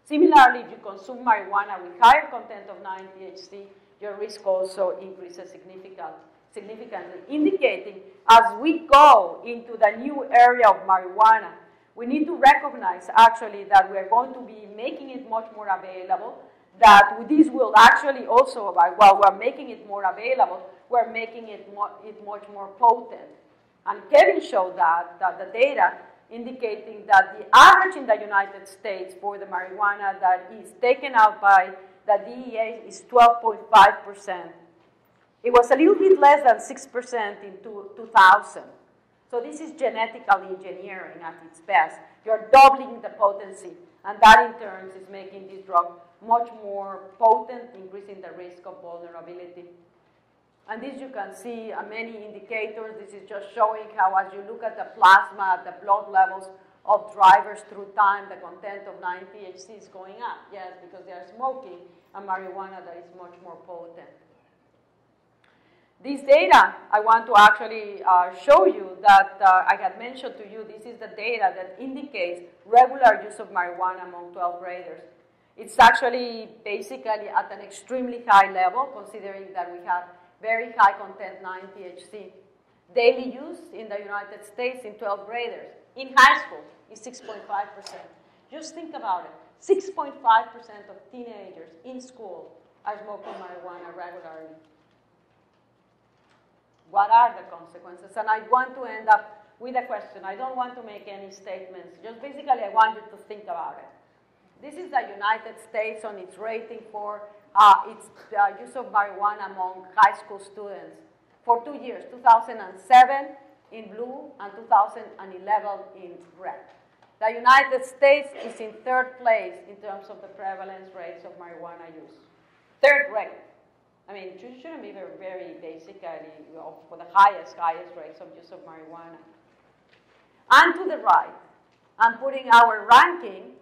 Similarly, if you consume marijuana with higher content of 9-THC, your risk also increases significantly, indicating as we go into the new area of marijuana, we need to recognize actually that we're going to be making it much more available, that this will actually also, while we're making it more available, we're making it much more potent. And Kevin showed that the data indicating that the average in the United States for the marijuana that is taken out by the DEA is 12.5%. It was a little bit less than 6% in 2000. So this is genetical engineering at its best. You're doubling the potency, and that in turn is making this drug much more potent, increasing the risk of vulnerability. And this you can see many indicators. This is just showing how as you look at the plasma, the blood levels of drivers through time, the content of 9-THC is going up. Yes, because they are smoking a marijuana that is much more potent. This data, I want to actually show you that I had mentioned to you, this is the data that indicates regular use of marijuana among 12th graders. It's actually basically at an extremely high level, considering that we have very high content 9-THC. Daily use in the United States in 12th graders. In high school is 6.5%. Just think about it. 6.5% of teenagers in school are smoking marijuana regularly. What are the consequences? And I want to end up with a question. I don't want to make any statements. Just basically, I want you to think about it. This is the United States on its rating for its use of marijuana among high school students for 2 years, 2007 in blue and 2011 in red. The United States is in 3rd place in terms of the prevalence rates of marijuana use. 3rd rate. I mean, you shouldn't be very basically for the highest rates of use of marijuana. And to the right, I'm putting our ranking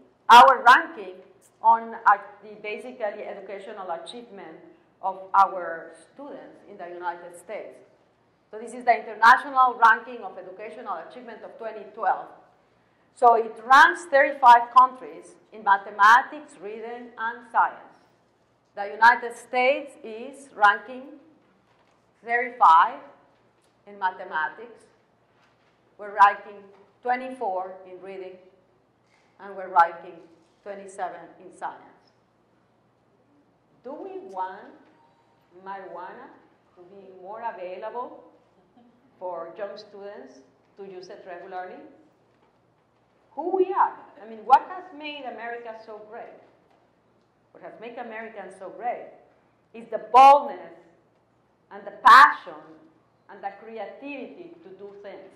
on the basically educational achievement of our students in the United States. So this is the international ranking of educational achievement of 2012. So it ranks 35 countries in mathematics, reading, and science. The United States is ranking 35 in mathematics. We're ranking 24 in reading, and we're ranking 27 in science. Do we want marijuana to be more available for young students to use it regularly? Who we are? I mean, what has made America so great? What has made Americans so great is the boldness and the passion and the creativity to do things.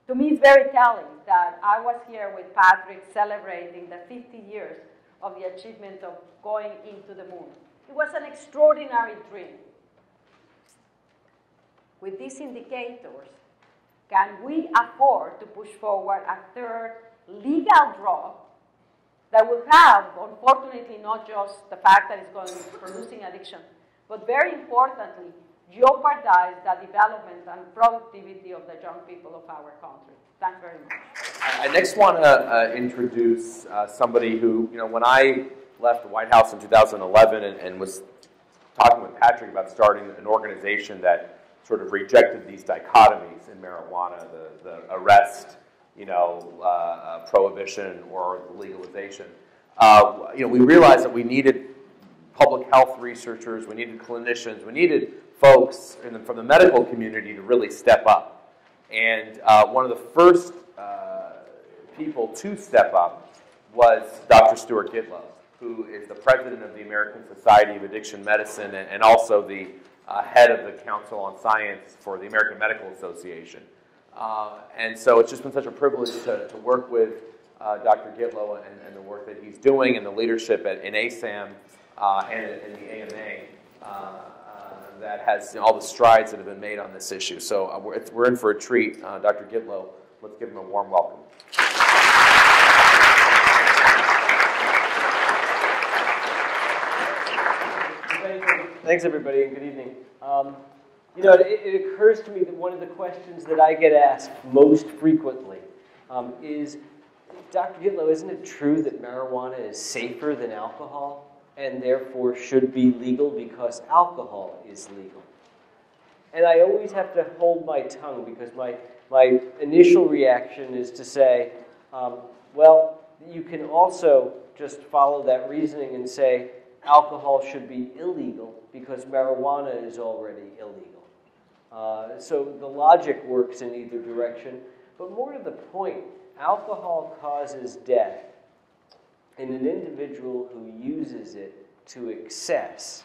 To me, it's very telling that I was here with Patrick celebrating the 50 years of the achievement of going into the moon. It was an extraordinary dream. With these indicators, can we afford to push forward a 3rd legal drug that will have, unfortunately, not just the fact that it's producing addiction, but very importantly, jeopardize the development and productivity of the young people of our country. Thanks very much. I next want to introduce somebody who, when I left the White House in 2011 and was talking with Patrick about starting an organization that sort of rejected these dichotomies in marijuana, the arrest, prohibition or legalization. We realized that we needed public health researchers, we needed clinicians, we needed folks from the medical community to really step up. And one of the first people to step up was Dr. Stuart Gitlow, who is the president of the American Society of Addiction Medicine and also the head of the Council on Science for the American Medical Association. And so it's just been such a privilege to work with Dr. Gitlow and the work that he's doing and the leadership in ASAM and in the AMA that has all the strides that have been made on this issue. So we're in for a treat. Dr. Gitlow, let's give him a warm welcome. Thanks, everybody, and good evening. It occurs to me that one of the questions that I get asked most frequently is, Dr. Gitlow, isn't it true that marijuana is safer than alcohol and therefore should be legal because alcohol is legal? And I always have to hold my tongue because my initial reaction is to say, well, you can also just follow that reasoning and say alcohol should be illegal because marijuana is already illegal. So the logic works in either direction. But more to the point, alcohol causes death in an individual who uses it to excess,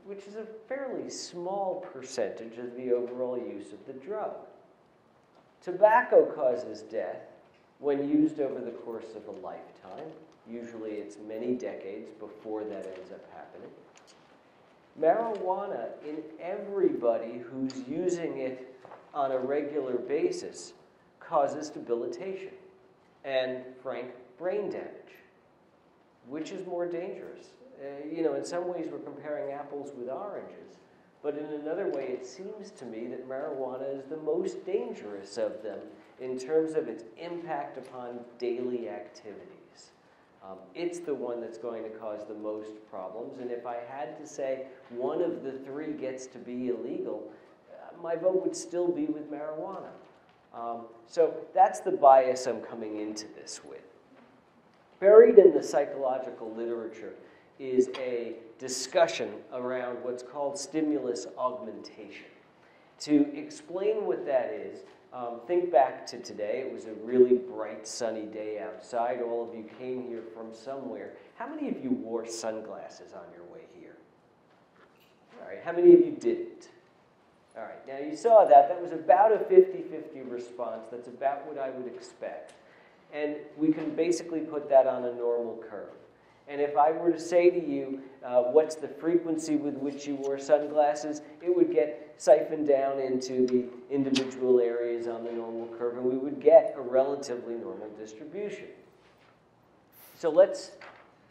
which is a fairly small percentage of the overall use of the drug. Tobacco causes death when used over the course of a lifetime. Usually it's many decades before that ends up happening. Marijuana, in everybody who's using it on a regular basis, causes debilitation and, frank, brain damage. Which is more dangerous? In some ways we're comparing apples with oranges, but in another way it seems to me that marijuana is the most dangerous of them in terms of its impact upon daily activities. It's the one that's going to cause the most problems, and if I had to say one of the three gets to be illegal, my vote would still be with marijuana. So that's the bias I'm coming into this with. Buried in the psychological literature is a discussion around what's called stimulus augmentation. To explain what that is, think back to today. It was a really bright, sunny day outside. All of you came here from somewhere. How many of you wore sunglasses on your way here? All right, how many of you didn't? All right, now you saw that. That was about a 50-50 response. That's about what I would expect. And we can basically put that on a normal curve. And if I were to say to you, what's the frequency with which you wore sunglasses, it would get siphoned down into the individual areas on the normal curve, and we would get a relatively normal distribution. So let's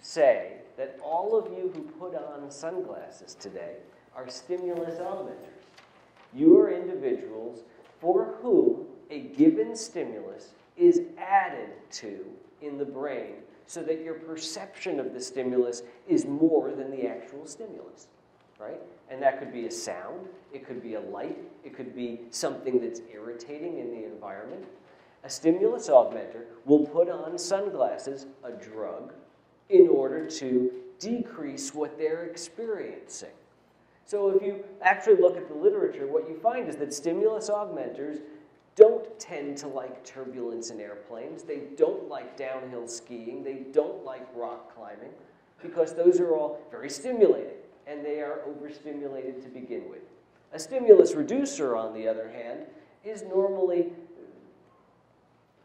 say that all of you who put on sunglasses today are stimulus augmenters. You are individuals for whom a given stimulus is added to in the brain so that your perception of the stimulus is more than the actual stimulus, right? And that could be a sound, it could be a light, it could be something that's irritating in the environment. A stimulus augmenter will put on sunglasses, a drug, in order to decrease what they're experiencing. So if you actually look at the literature, what you find is that stimulus augmenters don't tend to like turbulence in airplanes. They don't like downhill skiing. They don't like rock climbing because those are all very stimulating, and they are overstimulated to begin with. A stimulus reducer, on the other hand, is normally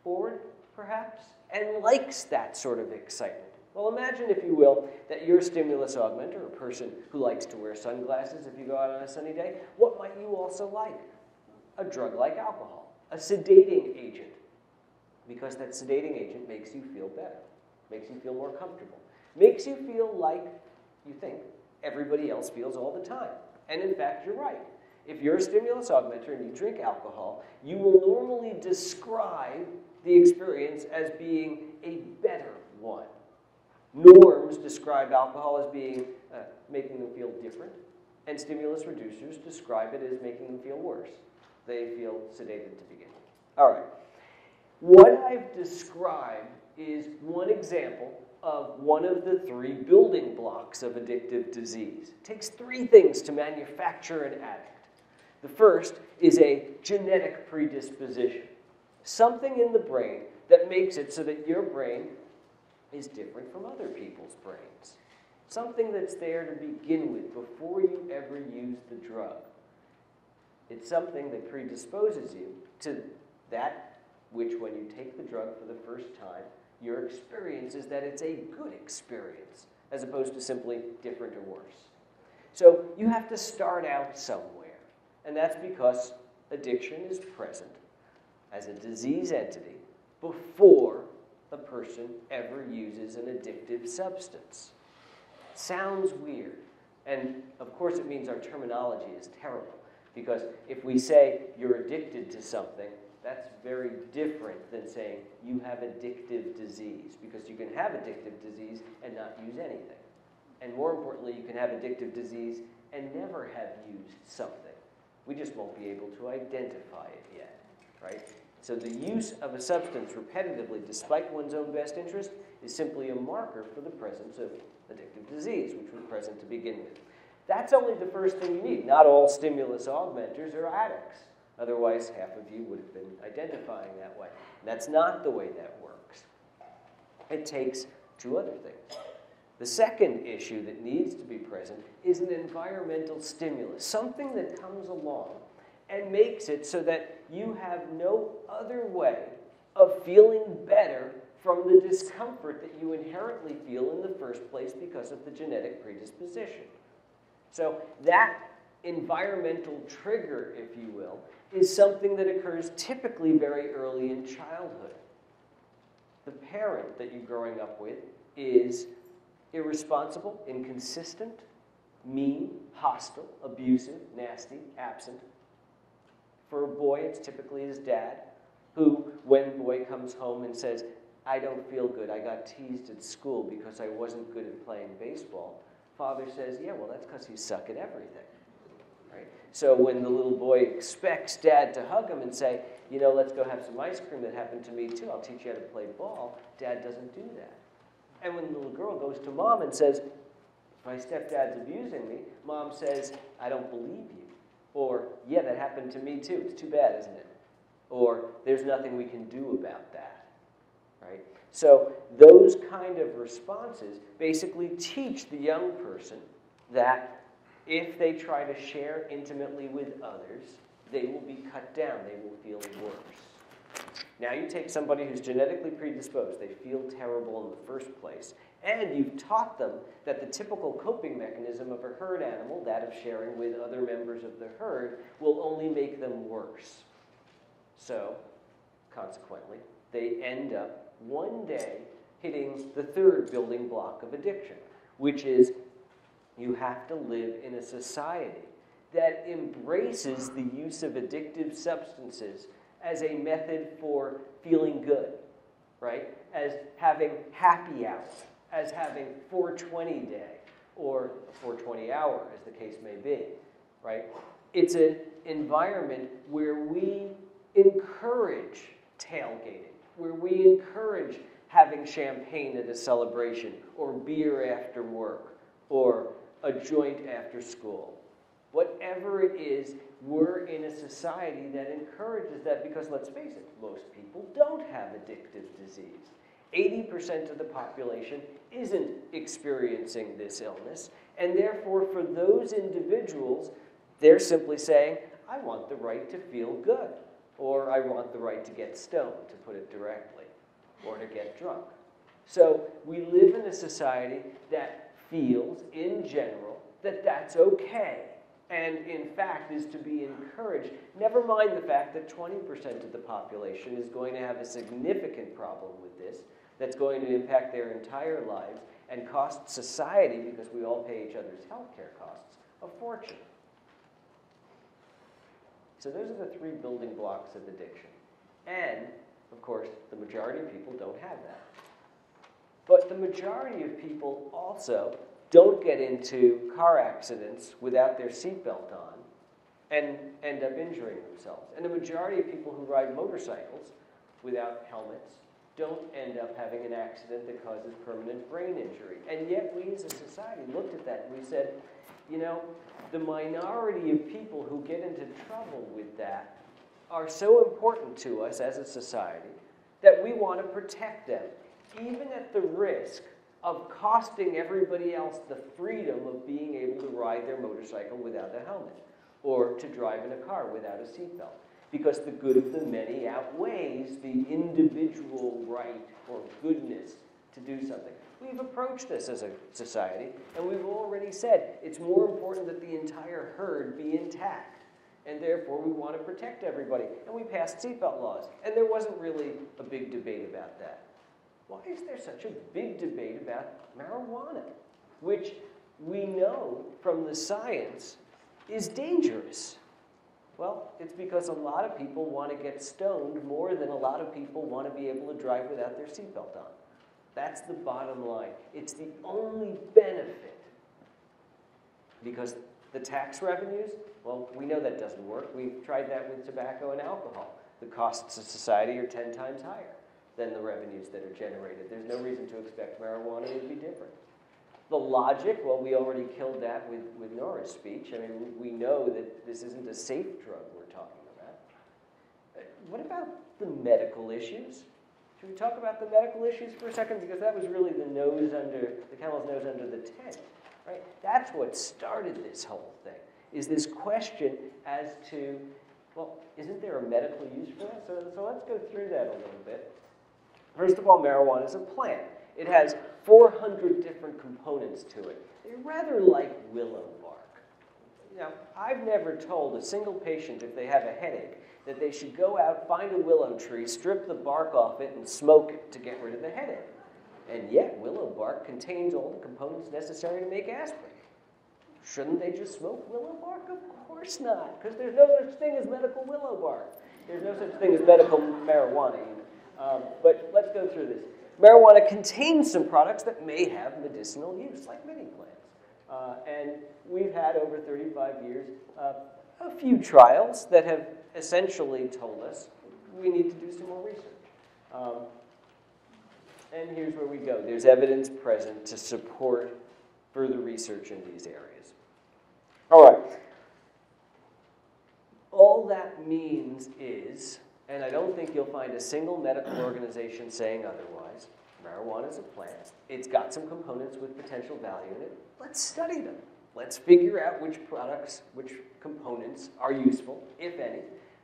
bored, perhaps, and likes that sort of excitement. Well, imagine, if you will, that you're a stimulus augmenter, a person who likes to wear sunglasses if you go out on a sunny day. What might you also like? A drug like alcohol. A sedating agent, because that sedating agent makes you feel better, makes you feel more comfortable, makes you feel like you think everybody else feels all the time. And in fact, you're right. If you're a stimulus augmenter and you drink alcohol, you will normally describe the experience as being a better one. Norms describe alcohol as being making them feel different, and stimulus reducers describe it as making them feel worse. They feel sedated to begin with. All right. What I've described is one example of one of the three building blocks of addictive disease. It takes three things to manufacture an addict. The first is a genetic predisposition, something in the brain that makes it so that your brain is different from other people's brains, something that's there to begin with before you ever use the drug. It's something that predisposes you to that which, when you take the drug for the first time, your experience is that it's a good experience, as opposed to simply different or worse. So you have to start out somewhere, and that's because addiction is present as a disease entity before the person ever uses an addictive substance. It sounds weird, and of course it means our terminology is terrible. Because if we say you're addicted to something, that's very different than saying you have addictive disease. Because you can have addictive disease and not use anything. And more importantly, you can have addictive disease and never have used something. We just won't be able to identify it yet, right? So the use of a substance repetitively, despite one's own best interest, is simply a marker for the presence of addictive disease, which was present to begin with. That's only the first thing you need. Not all stimulus augmenters are addicts. Otherwise, half of you would have been identifying that way. That's not the way that works. It takes two other things. The second issue that needs to be present is an environmental stimulus, something that comes along and makes it so that you have no other way of feeling better from the discomfort that you inherently feel in the first place because of the genetic predisposition. So that environmental trigger, if you will, is something that occurs typically very early in childhood. The parent that you're growing up with is irresponsible, inconsistent, mean, hostile, abusive, nasty, absent. For a boy, it's typically his dad, who, when boy comes home and says, I don't feel good, I got teased at school because I wasn't good at playing baseball, father says, yeah, well, that's because you suck at everything. Right? So when the little boy expects dad to hug him and say, you know, let's go have some ice cream, that happened to me too, I'll teach you how to play ball, dad doesn't do that. And when the little girl goes to mom and says, my stepdad's abusing me, mom says, I don't believe you. Or, yeah, that happened to me too, it's too bad, isn't it? Or, there's nothing we can do about that. Right? So those kind of responses basically teach the young person that if they try to share intimately with others, they will be cut down, they will feel worse. Now you take somebody who's genetically predisposed, they feel terrible in the first place, and you've taught them that the typical coping mechanism of a herd animal, that of sharing with other members of the herd, will only make them worse. So, consequently, they end up one day hitting the third building block of addiction, which is you have to live in a society that embraces the use of addictive substances as a method for feeling good, right? As having happy hour, as having 420 day, or 420 hour, as the case may be, right? It's an environment where we encourage tailgating, where we encourage having champagne at a celebration, or beer after work, or a joint after school. Whatever it is, we're in a society that encourages that because, let's face it, most people don't have addictive disease. 80% of the population isn't experiencing this illness, and therefore for those individuals, they're simply saying, I want the right to feel good, or I want the right to get stoned, to put it directly, or to get drunk. So we live in a society that feels, in general, that that's okay, and in fact is to be encouraged. Never mind the fact that 20% of the population is going to have a significant problem with this, that's going to impact their entire lives and cost society, because we all pay each other's health care costs, a fortune. So those are the three building blocks of addiction. And, of course, the majority of people don't have that. But the majority of people also don't get into car accidents without their seatbelt on and end up injuring themselves. And the majority of people who ride motorcycles without helmets don't end up having an accident that causes permanent brain injury. And yet we as a society looked at that and we said, you know, the minority of people who get into trouble with that are so important to us as a society that we want to protect them, even at the risk of costing everybody else the freedom of being able to ride their motorcycle without a helmet, or to drive in a car without a seatbelt, because the good of the many outweighs the individual right or goodness to do something. We've approached this as a society, and we've already said it's more important that the entire herd be intact, and therefore we want to protect everybody. And we passed seatbelt laws, and there wasn't really a big debate about that. Why is there such a big debate about marijuana, which we know from the science is dangerous? Well, it's because a lot of people want to get stoned more than a lot of people want to be able to drive without their seatbelt on. That's the bottom line. It's the only benefit. Because the tax revenues, well, we know that doesn't work. We've tried that with tobacco and alcohol. The costs to society are 10 times higher than the revenues that are generated. There's no reason to expect marijuana to be different. The logic, well, we already killed that with Nora's speech. I mean, we know that this isn't a safe drug we're talking about. What about the medical issues? Should we talk about the medical issues for a second? Because that was really the camel's nose under the tent, right? That's what started this whole thing, is this question as to, well, isn't there a medical use for that? So let's go through that a little bit. First of all, marijuana is a plant. It has 400 different components to it. They're rather like willow bark. Now, I've never told a single patient if they have a headache that they should go out, find a willow tree, strip the bark off it, and smoke it to get rid of the headache. And yet, willow bark contains all the components necessary to make aspirin. Shouldn't they just smoke willow bark? Of course not, because there's no such thing as medical willow bark. There's no such thing as medical marijuana either. But let's go through this. Marijuana contains some products that may have medicinal use, like many plants. And we've had, over 35 years, a few trials that have essentially told us we need to do some more research. And here's where we go. There's evidence present to support further research in these areas. All right. All that means is, and I don't think you'll find a single medical organization saying otherwise, marijuana is a plant. It's got some components with potential value in it. Let's study them. Let's figure out which products, which components are useful, if any.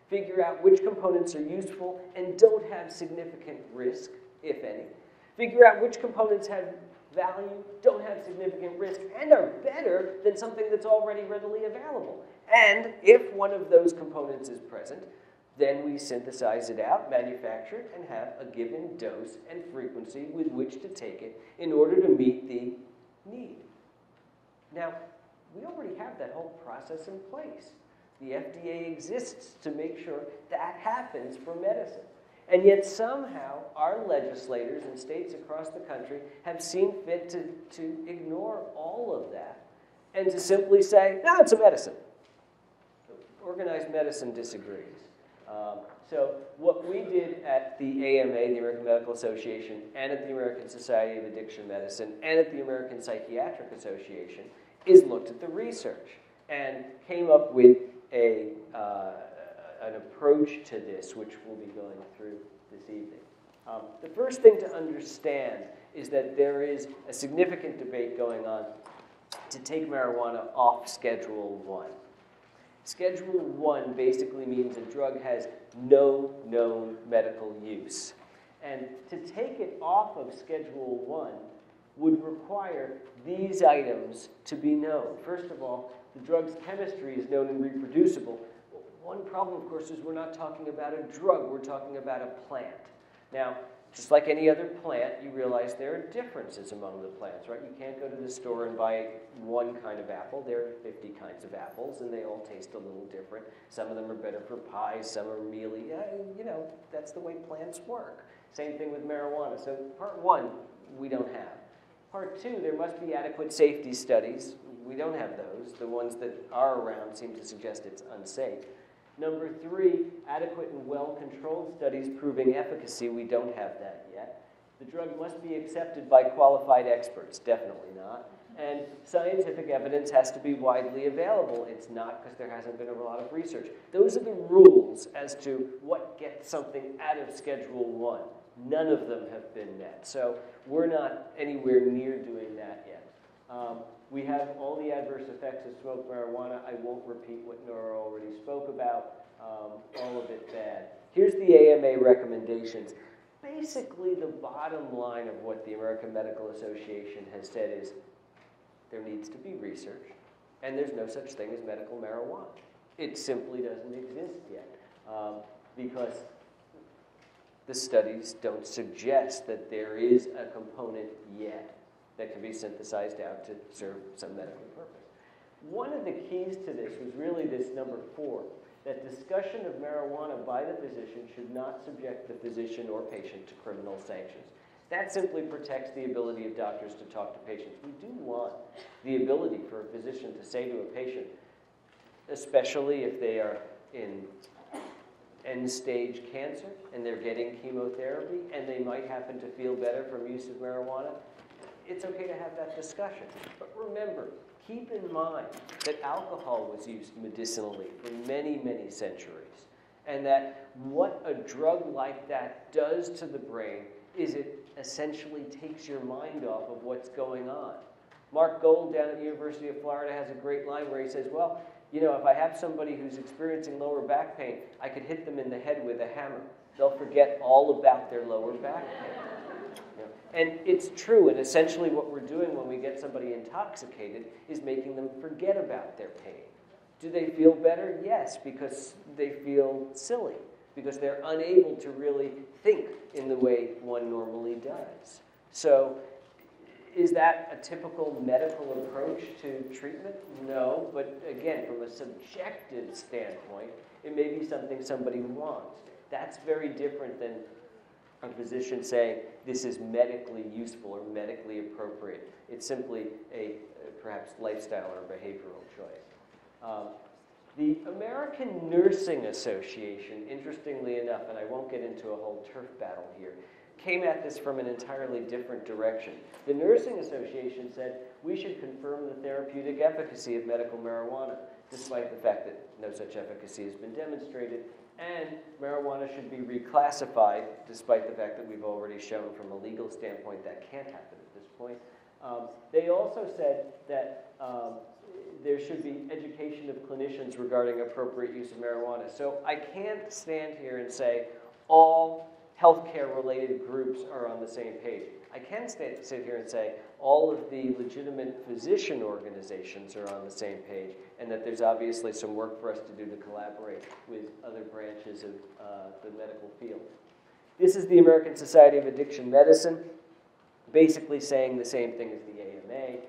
Figure out which components are useful and don't have significant risk, if any. Figure out which components have value, don't have significant risk, and are better than something that's already readily available. And if one of those components is present, then we synthesize it out, manufacture it, and have a given dose and frequency with which to take it in order to meet the need. Now, we already have that whole process in place. The FDA exists to make sure that happens for medicine. And yet somehow our legislators in states across the country have seen fit to ignore all of that and to simply say, no, it's a medicine. Organized medicine disagrees. So what we did at the AMA, the American Medical Association, and at the American Society of Addiction Medicine, and at the American Psychiatric Association, is looked at the research and came up with an approach to this, which we'll be going through this evening. The first thing to understand is that there is a significant debate going on to take marijuana off Schedule 1. Schedule 1 basically means a drug has no known medical use. And to take it off of Schedule 1 would require these items to be known. First of all, the drug's chemistry is known and reproducible. One problem, of course, is we're not talking about a drug, we're talking about a plant. Now, just like any other plant, you realize there are differences among the plants, right? You can't go to the store and buy one kind of apple. There are 50 kinds of apples, and they all taste a little different. Some of them are better for pies, some are mealy. You know, that's the way plants work. Same thing with marijuana. So part 1, we don't have. Part 2, there must be adequate safety studies. We don't have those. The ones that are around seem to suggest it's unsafe. Number 3, adequate and well-controlled studies proving efficacy. We don't have that yet. The drug must be accepted by qualified experts. Definitely not. And scientific evidence has to be widely available. It's not, because there hasn't been a lot of research. Those are the rules as to what gets something out of Schedule 1. None of them have been met. So we're not anywhere near doing that yet. We have all the adverse effects of smoked marijuana. I won't repeat what Nora already spoke about. All of it bad. Here's the AMA recommendations. Basically, the bottom line of what the American Medical Association has said is there needs to be research, and there's no such thing as medical marijuana. It simply doesn't exist yet because the studies don't suggest that there is a component yet that can be synthesized out to serve some medical purpose. One of the keys to this was really this number 4, that discussion of marijuana by the physician should not subject the physician or patient to criminal sanctions. That simply protects the ability of doctors to talk to patients. We do want the ability for a physician to say to a patient, especially if they are in end-stage cancer and they're getting chemotherapy and they might happen to feel better from use of marijuana, it's okay to have that discussion. But remember, keep in mind that alcohol was used medicinally for many, many centuries, and that what a drug like that does to the brain is it essentially takes your mind off of what's going on. Mark Gold down at the University of Florida has a great line where he says, well, you know, if I have somebody who's experiencing lower back pain, I could hit them in the head with a hammer. They'll forget all about their lower back pain. And it's true, and essentially what we're doing when we get somebody intoxicated is making them forget about their pain. Do they feel better? Yes, because they feel silly, because they're unable to really think in the way one normally does. So is that a typical medical approach to treatment? No, but again, from a subjective standpoint, it may be something somebody wants. That's very different than a physician saying this is medically useful or medically appropriate. It's simply a perhaps lifestyle or behavioral choice. The American Nursing Association, interestingly enough, and I won't get into a whole turf battle here, came at this from an entirely different direction. The Nursing Association said we should confirm the therapeutic efficacy of medical marijuana, despite the fact that no such efficacy has been demonstrated, and marijuana should be reclassified, despite the fact that we've already shown from a legal standpoint that can't happen at this point. They also said that there should be education of clinicians regarding appropriate use of marijuana. So I can't stand here and say all healthcare-related groups are on the same page. I can sit here and say all of the legitimate physician organizations are on the same page, and that there's obviously some work for us to do to collaborate with other branches of the medical field. This is the American Society of Addiction Medicine, basically saying the same thing as the AMA.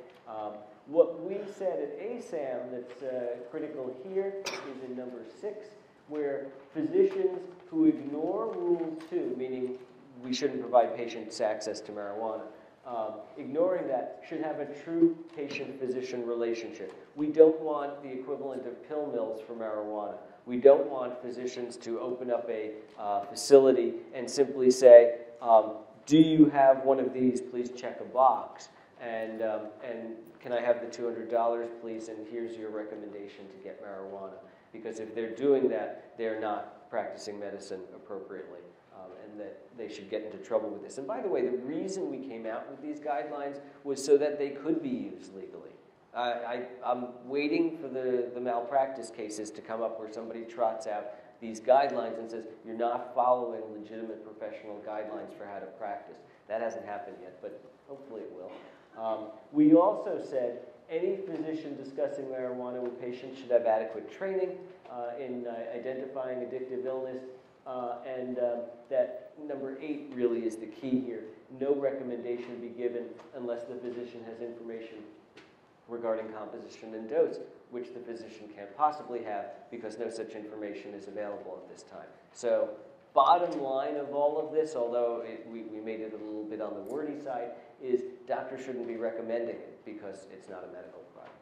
What we said at ASAM that's critical here is in number 6, where physicians who ignore Rule 2, meaning we shouldn't provide patients access to marijuana, ignoring that should have a true patient-physician relationship. We don't want the equivalent of pill mills for marijuana. We don't want physicians to open up a facility and simply say, do you have one of these? Please check a box. And can I have the $200, please? And here's your recommendation to get marijuana. Because if they're doing that, they're not practicing medicine appropriately, and that they should get into trouble with this. And by the way, the reason we came out with these guidelines was so that they could be used legally. I'm waiting for the malpractice cases to come up where somebody trots out these guidelines and says, you're not following legitimate professional guidelines for how to practice. That hasn't happened yet, but hopefully it will. We also said any physician discussing marijuana with patients should have adequate training in identifying addictive illness, and that number 8 really is the key here. No recommendation be given unless the physician has information regarding composition and dose, which the physician can't possibly have because no such information is available at this time. So bottom line of all of this, although we made it a little bit on the wordy side, is doctors shouldn't be recommending it because it's not a medical product.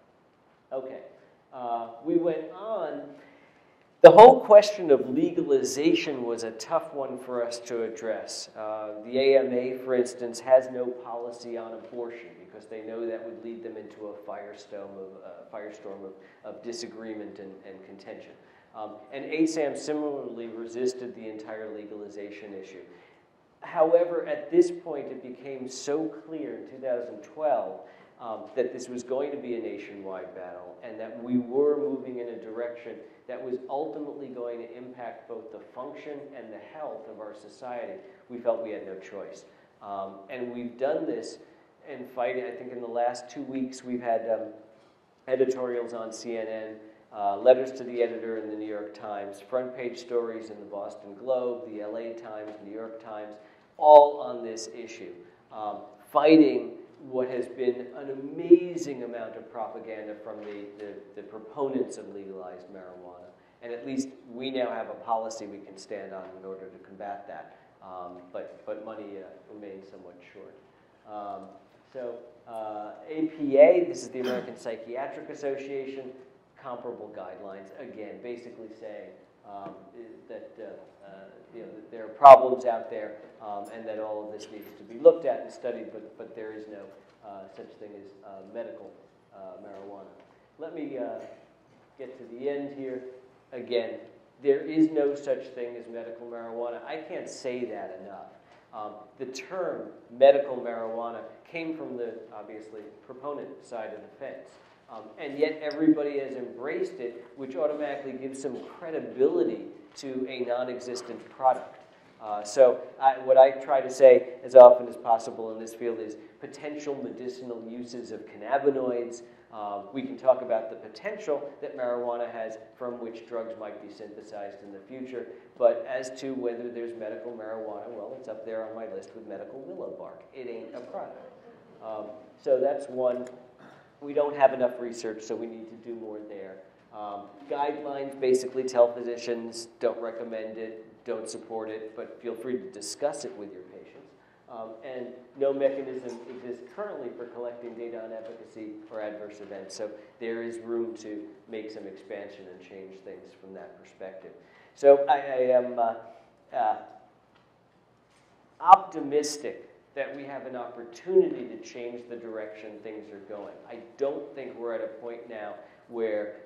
Okay, we went on. The whole question of legalization was a tough one for us to address. The AMA, for instance, has no policy on abortion because they know that would lead them into a firestorm of disagreement and contention. And ASAM similarly resisted the entire legalization issue. However, at this point, it became so clear in 2012 that this was going to be a nationwide battle and that we were moving in a direction that was ultimately going to impact both the function and the health of our society. We felt we had no choice. And we've done this in fighting. I think in the last 2 weeks, we've had editorials on CNN, letters to the editor in the New York Times, front page stories in the Boston Globe, the LA Times, New York Times, all on this issue, fighting what has been an amazing amount of propaganda from the proponents of legalized marijuana. And at least we now have a policy we can stand on in order to combat that. But money remains somewhat short. APA, this is the American Psychiatric Association, comparable guidelines, again, basically saying that there are problems out there and that all of this needs to be looked at and studied, but there is no such thing as medical marijuana. Let me get to the end here. Again, there is no such thing as medical marijuana. I can't say that enough. The term medical marijuana came from the, obviously, proponent side of the fence. And yet everybody has embraced it, which automatically gives some credibility to a non-existent product. What I try to say as often as possible in this field is potential medicinal uses of cannabinoids. We can talk about the potential that marijuana has from which drugs might be synthesized in the future, but as to whether there's medical marijuana, well, it's up there on my list with medical willow bark. It ain't a product. So that's one. We don't have enough research, so we need to do more there. Guidelines basically tell physicians don't recommend it, don't support it, but feel free to discuss it with your patients. And no mechanism exists currently for collecting data on efficacy or adverse events, so there is room to make some expansion and change things from that perspective. So I am optimistic that we have an opportunity to change the direction things are going. I don't think we're at a point now where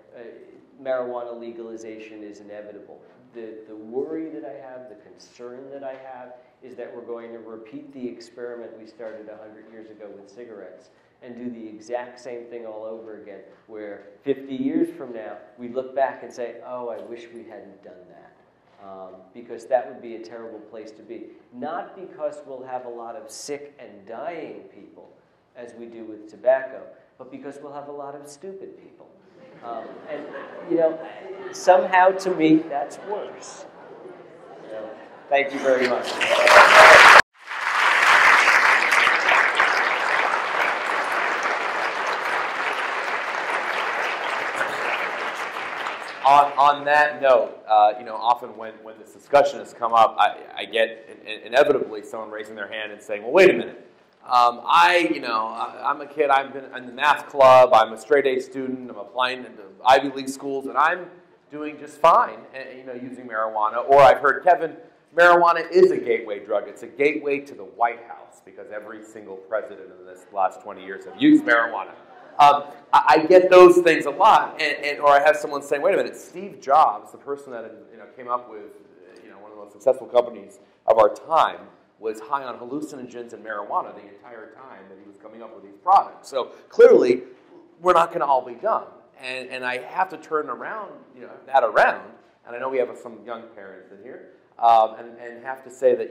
marijuana legalization is inevitable. The worry that I have, the concern that I have, is that we're going to repeat the experiment we started 100 years ago with cigarettes and do the exact same thing all over again, where 50 years from now, we look back and say, oh, I wish we hadn't done that. Because that would be a terrible place to be. Not because we'll have a lot of sick and dying people, as we do with tobacco, but because we'll have a lot of stupid people. And, you know, somehow to me, that's worse. So, thank you very much. On that note, you know, often when this discussion has come up, I get inevitably someone raising their hand and saying, well, wait a minute. I'm a kid, I'm in the math club, I'm a straight A student, I'm applying into Ivy League schools, and I'm doing just fine, you know, using marijuana. Or I've heard, Kevin, marijuana is a gateway drug. It's a gateway to the White House because every single president in this last 20 years have used marijuana. I get those things a lot, or I have someone saying, wait a minute, Steve Jobs, the person that came up with one of the most successful companies of our time, was high on hallucinogens and marijuana the entire time that he was coming up with these products. So clearly, we're not going to all be done. And I have to turn that around, and I know we have some young parents in here, and have to say that,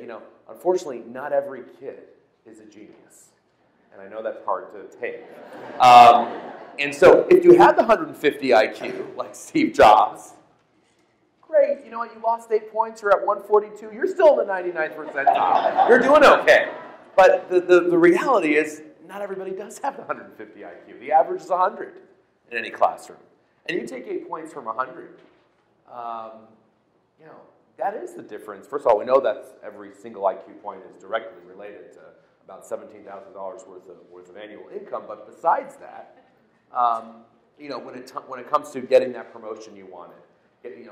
unfortunately, not every kid is a genius. And I know that's hard to take. And so if you have the 150 IQ, like Steve Jobs, great. You know what? You lost 8 points. You're at 142. You're still in the 99th percentile. You're doing okay. But the reality is not everybody does have the 150 IQ. The average is 100 in any classroom. And you take 8 points from 100. That is the difference. First of all, we know that every single IQ point is directly related to about $17,000 worth of annual income. But besides that, when it comes to getting that promotion you wanted,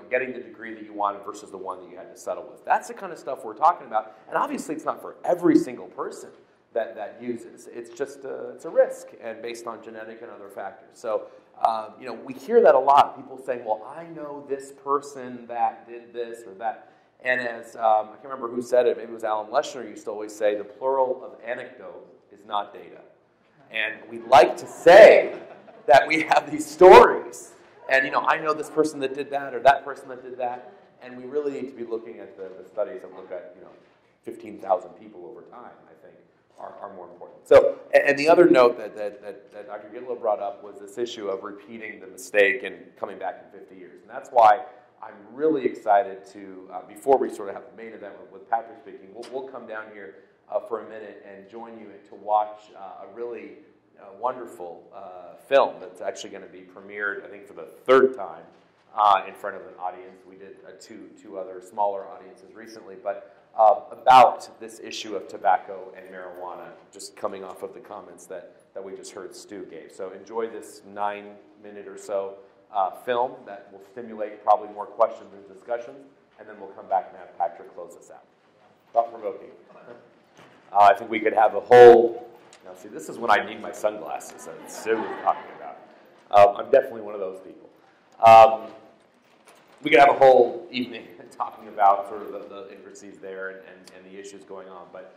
getting the degree that you wanted versus the one that you had to settle with, that's the kind of stuff we're talking about. And obviously, it's not for every single person that uses. It's just it's a risk, and based on genetic and other factors. So we hear that a lot. People saying, "Well, I know this person that did this or that." And as I can't remember who said it, maybe it was Alan Leshner, used to always say, the plural of anecdote is not data. And we like to say that we have these stories, and I know this person that did that or that person that did that, and we really need to be looking at the studies that look at 15,000 people over time, I think, are more important. So, and the other note that Dr. Gitlow brought up was this issue of repeating the mistake and coming back in 50 years. And that's why I'm really excited to, before we sort of have the main event with Patrick speaking, we'll come down here for a minute and join you to watch a really wonderful film that's actually going to be premiered, I think, for the third time in front of an audience. We did two other smaller audiences recently, but about this issue of tobacco and marijuana, just coming off of the comments that we just heard Stu gave. So enjoy this 9-minute or so film that will stimulate probably more questions and discussions, and then we'll come back and have Patrick close us out. Thought-provoking. I think we could have a whole... Now, see, this is when I need my sunglasses that Stu was talking about. I'm definitely one of those people. We could have a whole evening talking about sort of the intricacies there and the issues going on, but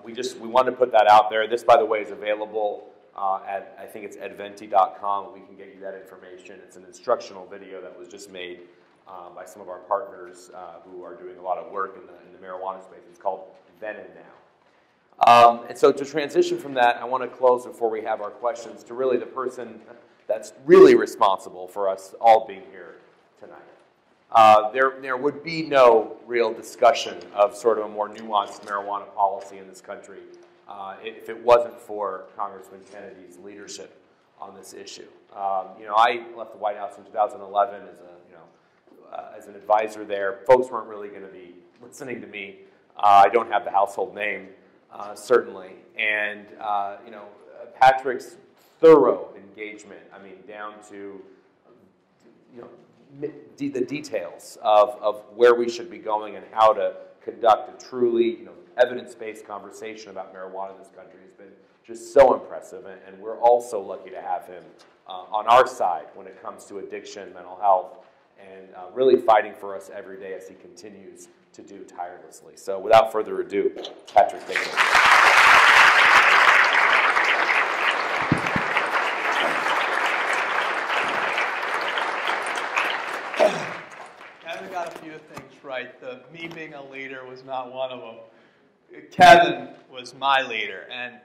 we wanted to put that out there. This, by the way, is available at, I think it's adventi.com. We can get you that information. It's an instructional video that was just made by some of our partners who are doing a lot of work in the marijuana space. It's called Then and Now. And so to transition from that, I want to close before we have our questions to really the person that's really responsible for us all being here tonight. There would be no real discussion of sort of a more nuanced marijuana policy in this country if it wasn't for Congressman Kennedy's leadership on this issue. I left the White House in 2011 as an advisor there. Folks weren't really going to be listening to me. I don't have the household name, certainly. And, Patrick's thorough engagement, down to, the details of where we should be going and how to conduct a truly, evidence-based conversation about marijuana in this country has been just so impressive. And we're all so lucky to have him on our side when it comes to addiction, mental health, and really fighting for us every day as he continues to do tirelessly. So without further ado, Patrick, take it away. Kevin got a few things right. Me being a leader was not one of them. Kevin was my leader, and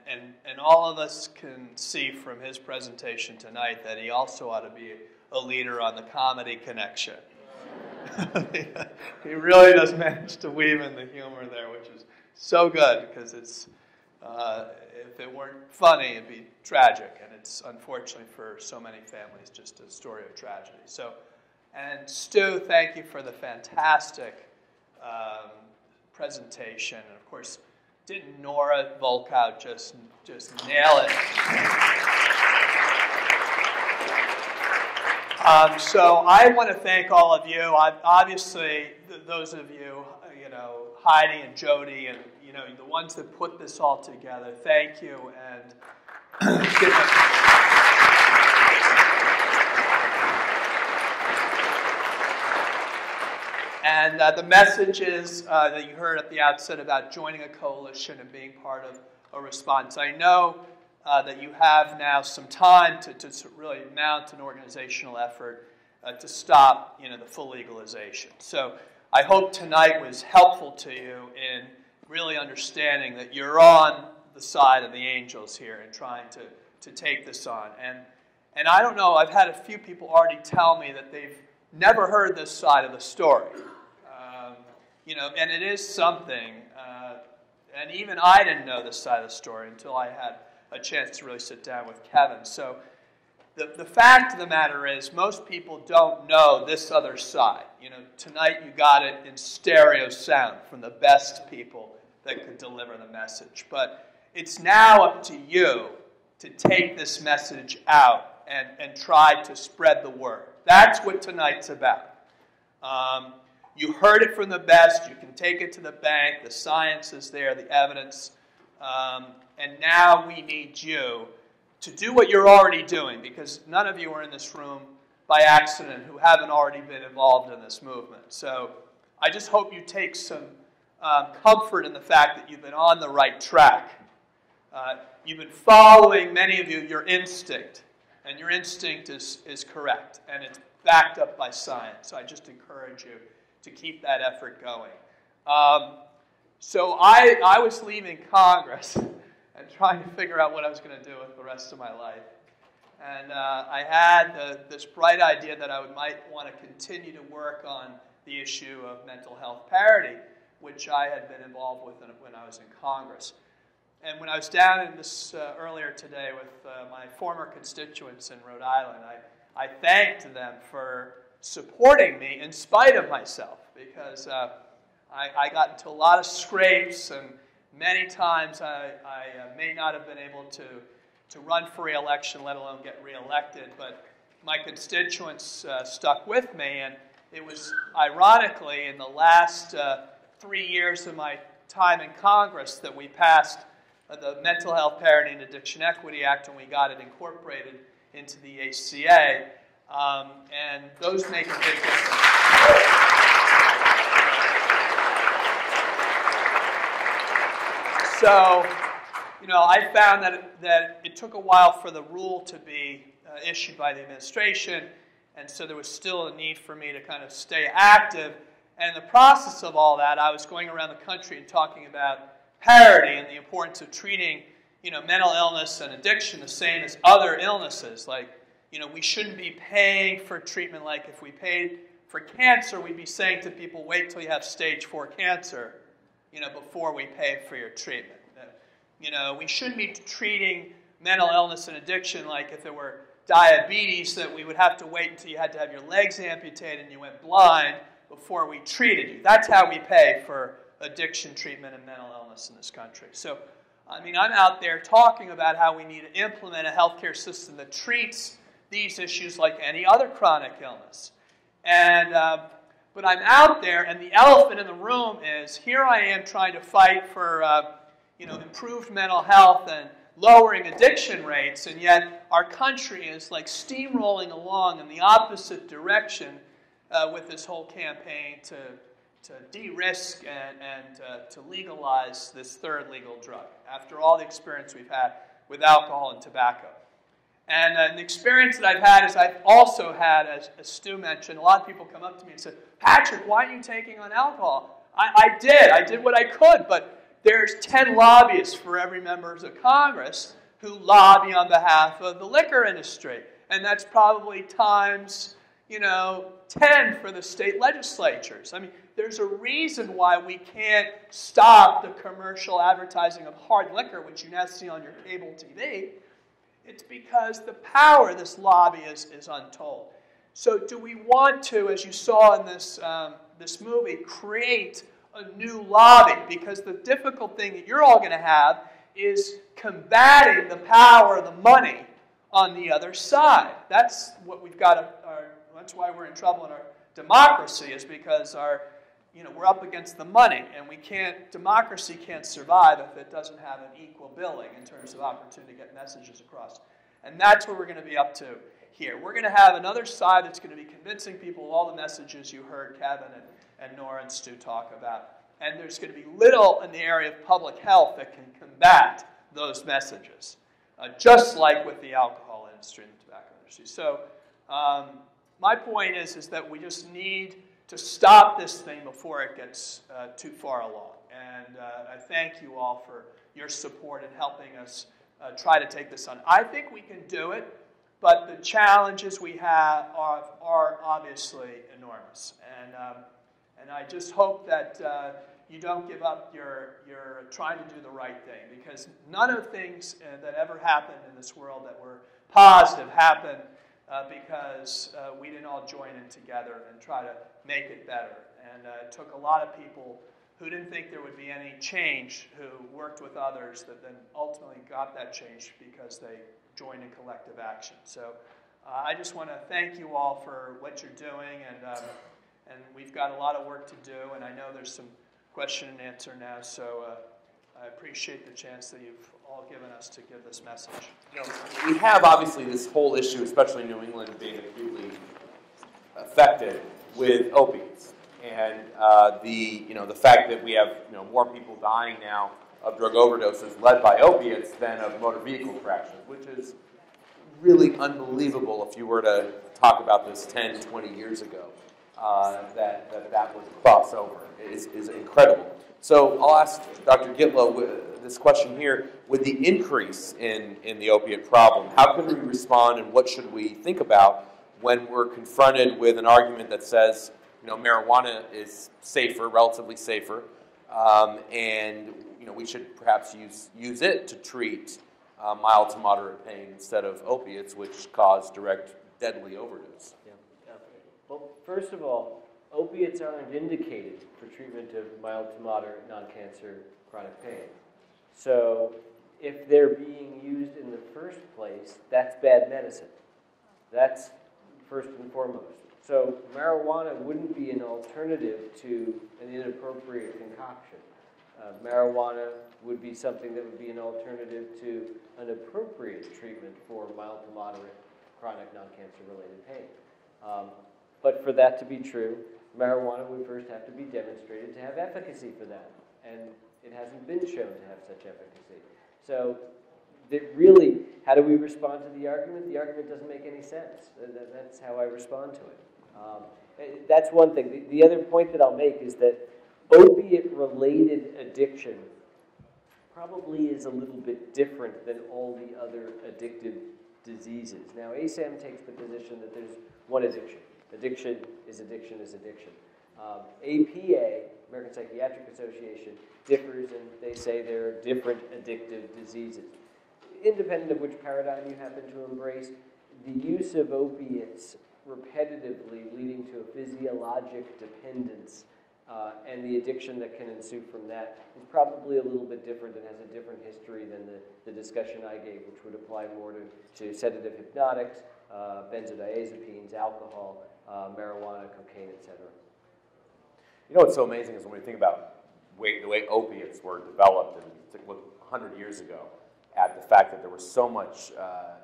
all of us can see from his presentation tonight that he also ought to be a leader on the comedy connection. He really does manage to weave in the humor there, which is so good, because it's if it weren't funny, it'd be tragic, and it's unfortunately for so many families just a story of tragedy. So, and Stu, thank you for the fantastic presentation, and of course, didn't Nora Volkow just nail it? So I want to thank all of you. Obviously, those of you, Heidi and Jody, and the ones that put this all together. Thank you, and the messages that you heard at the outset about joining a coalition and being part of a response. I know that you have now some time to really mount an organizational effort to stop the full legalization. So I hope tonight was helpful to you in really understanding that you're on the side of the angels here and trying to take this on. And I don't know, I've had a few people already tell me that they've never heard this side of the story. And it is something, and even I didn't know this side of the story until I had a chance to really sit down with Kevin. So the fact of the matter is most people don't know this other side. Tonight you got it in stereo sound from the best people that could deliver the message. But it's now up to you to take this message out and try to spread the word. That's what tonight's about. You heard it from the best. You can take it to the bank. The science is there, the evidence. And now we need you to do what you're already doing, because none of you are in this room by accident who haven't already been involved in this movement. So I just hope you take some comfort in the fact that you've been on the right track. You've been following, many of you, your instinct. And your instinct is correct. And it's backed up by science. So I just encourage you to keep that effort going. So I was leaving Congress and trying to figure out what I was going to do with the rest of my life. And I had this bright idea that I might want to continue to work on the issue of mental health parity, which I had been involved with when I was in Congress. And when I was down in this earlier today with my former constituents in Rhode Island, I thanked them for supporting me in spite of myself, because I got into a lot of scrapes, and many times I may not have been able to run for re-election, let alone get re-elected, but my constituents stuck with me, and it was ironically in the last 3 years of my time in Congress that we passed the Mental Health Parity and Addiction Equity Act, and we got it incorporated into the ACA, and those make a big difference. So, I found that it took a while for the rule to be issued by the administration, And so there was still a need for me to kind of stay active. And in the process of all that, I was going around the country and talking about parity and the importance of treating, mental illness and addiction the same as other illnesses. Like, we shouldn't be paying for treatment like if we paid for cancer, we'd be saying to people, wait till you have stage 4 cancer, before we pay for your treatment. We shouldn't be treating mental illness and addiction like if it were diabetes, that we would have to wait until you had to have your legs amputated and you went blind before we treated you. That's how we pay for addiction treatment and mental illness in this country. So, I'm out there talking about how we need to implement a healthcare system that treats these issues like any other chronic illness. But I'm out there, and the elephant in the room is, here I am trying to fight for improved mental health and lowering addiction rates, and yet our country is like steamrolling along in the opposite direction with this whole campaign to de-risk and to legalize this third legal drug, after all the experience we've had with alcohol and tobacco. And the experience that I've had is I've also had, as Stu mentioned, a lot of people come up to me and say, Patrick, why are you taking on alcohol? I did what I could, but there's 10 lobbyists for every member of Congress who lobby on behalf of the liquor industry. And that's probably times, 10 for the state legislatures. There's a reason why we can't stop the commercial advertising of hard liquor, which you now see on your cable TV. It's because the power of this lobby is untold. So do we want to, as you saw in this movie, create a new lobby? Because the difficult thing that you're all going to have is combating the power of the money on the other side. That's what we've got. That's why we're in trouble in our democracy, is because we're up against the money, and democracy can't survive if it doesn't have an equal billing in terms of opportunity to get messages across. And that's what we're going to be up to here. We're going to have another side that's going to be convincing people of all the messages you heard Kevin and Nora and Stu talk about. And there's going to be little in the area of public health that can combat those messages, just like with the alcohol industry and the tobacco industry. So my point is that we just need to stop this thing before it gets too far along. And I thank you all for your support in helping us try to take this on. I think we can do it, but the challenges we have are obviously enormous. And I just hope that you don't give up your trying to do the right thing, because none of the things that ever happened in this world that were positive happened because we didn't all join in together and try to make it better. And it took a lot of people who didn't think there would be any change, who worked with others, that then ultimately got that change because they joined in collective action. So I just want to thank you all for what you're doing, and we've got a lot of work to do, and I know there's some question and answer now, so I appreciate the chance that you've all given us to give this message. We have obviously this whole issue, especially in New England, being acutely affected with opiates, and the fact that we have more people dying now of drug overdoses led by opiates than of motor vehicle crashes, which is really unbelievable if you were to talk about this 10, 20 years ago. That would cross over. It is incredible. So I'll ask Dr. Gitlow this question here. With the increase in the opiate problem, how can we respond, and what should we think about when we're confronted with an argument that says, marijuana is safer, relatively safer, and we should perhaps use it to treat mild to moderate pain instead of opiates, which cause direct deadly overdose? Well, first of all, opiates aren't indicated for treatment of mild to moderate non-cancer chronic pain. So if they're being used in the first place, that's bad medicine. That's first and foremost. So marijuana wouldn't be an alternative to an inappropriate concoction. Marijuana would be something that would be an alternative to an appropriate treatment for mild to moderate chronic non-cancer related pain. But for that to be true, marijuana would first have to be demonstrated to have efficacy for that. And it hasn't been shown to have such efficacy. So that really, how do we respond to the argument? The argument doesn't make any sense. That's how I respond to it. That's one thing. The other point that I'll make is that opiate-related addiction probably is a little bit different than all the other addictive diseases. Now, ASAM takes the position that there's one addiction. Addiction is addiction is addiction. APA, American Psychiatric Association, differs, and they say there are different addictive diseases. Independent of which paradigm you happen to embrace, the use of opiates repetitively leading to a physiologic dependence and the addiction that can ensue from that is probably a little bit different and has a different history than the discussion I gave, which would apply more to sedative hypnotics, benzodiazepines, alcohol, marijuana, cocaine, etc. You know what's so amazing is when we think about the way opiates were developed and 100 years ago, at the fact that there was so much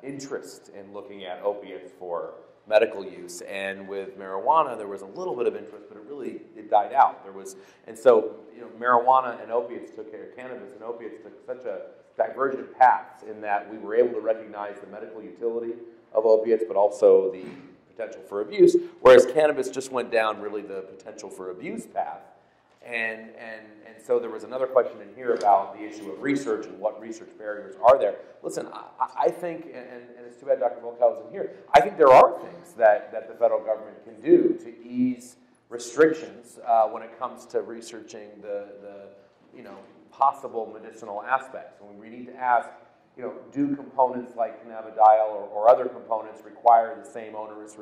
interest in looking at opiates for medical use, and with marijuana there was a little bit of interest, but it died out. And so marijuana and opiates took care of cannabis, and opiates took such a divergent paths in that we were able to recognize the medical utility of opiates, but also the potential for abuse, whereas cannabis just went down really the potential for abuse path. And so there was another question in here about the issue of research and what research barriers are there. Listen, I think, and it's too bad Dr. Volkow isn't here, I think there are things that the federal government can do to ease restrictions when it comes to researching the possible medicinal aspects. And we need to ask, do components like cannabidiol or other components require the same onerous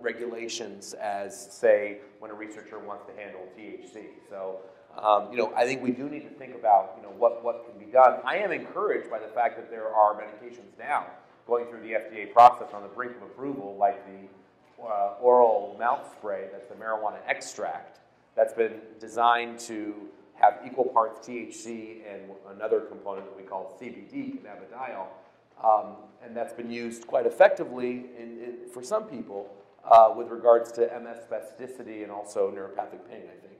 regulations as, say, when a researcher wants to handle THC? So, I think we do need to think about, what can be done. I am encouraged by the fact that there are medications now going through the FDA process on the brink of approval, like the oral mouth spray, that's the marijuana extract, that's been designed to have equal parts THC and another component that we call CBD, cannabidiol, and that's been used quite effectively for some people with regards to MS spasticity and also neuropathic pain, I think.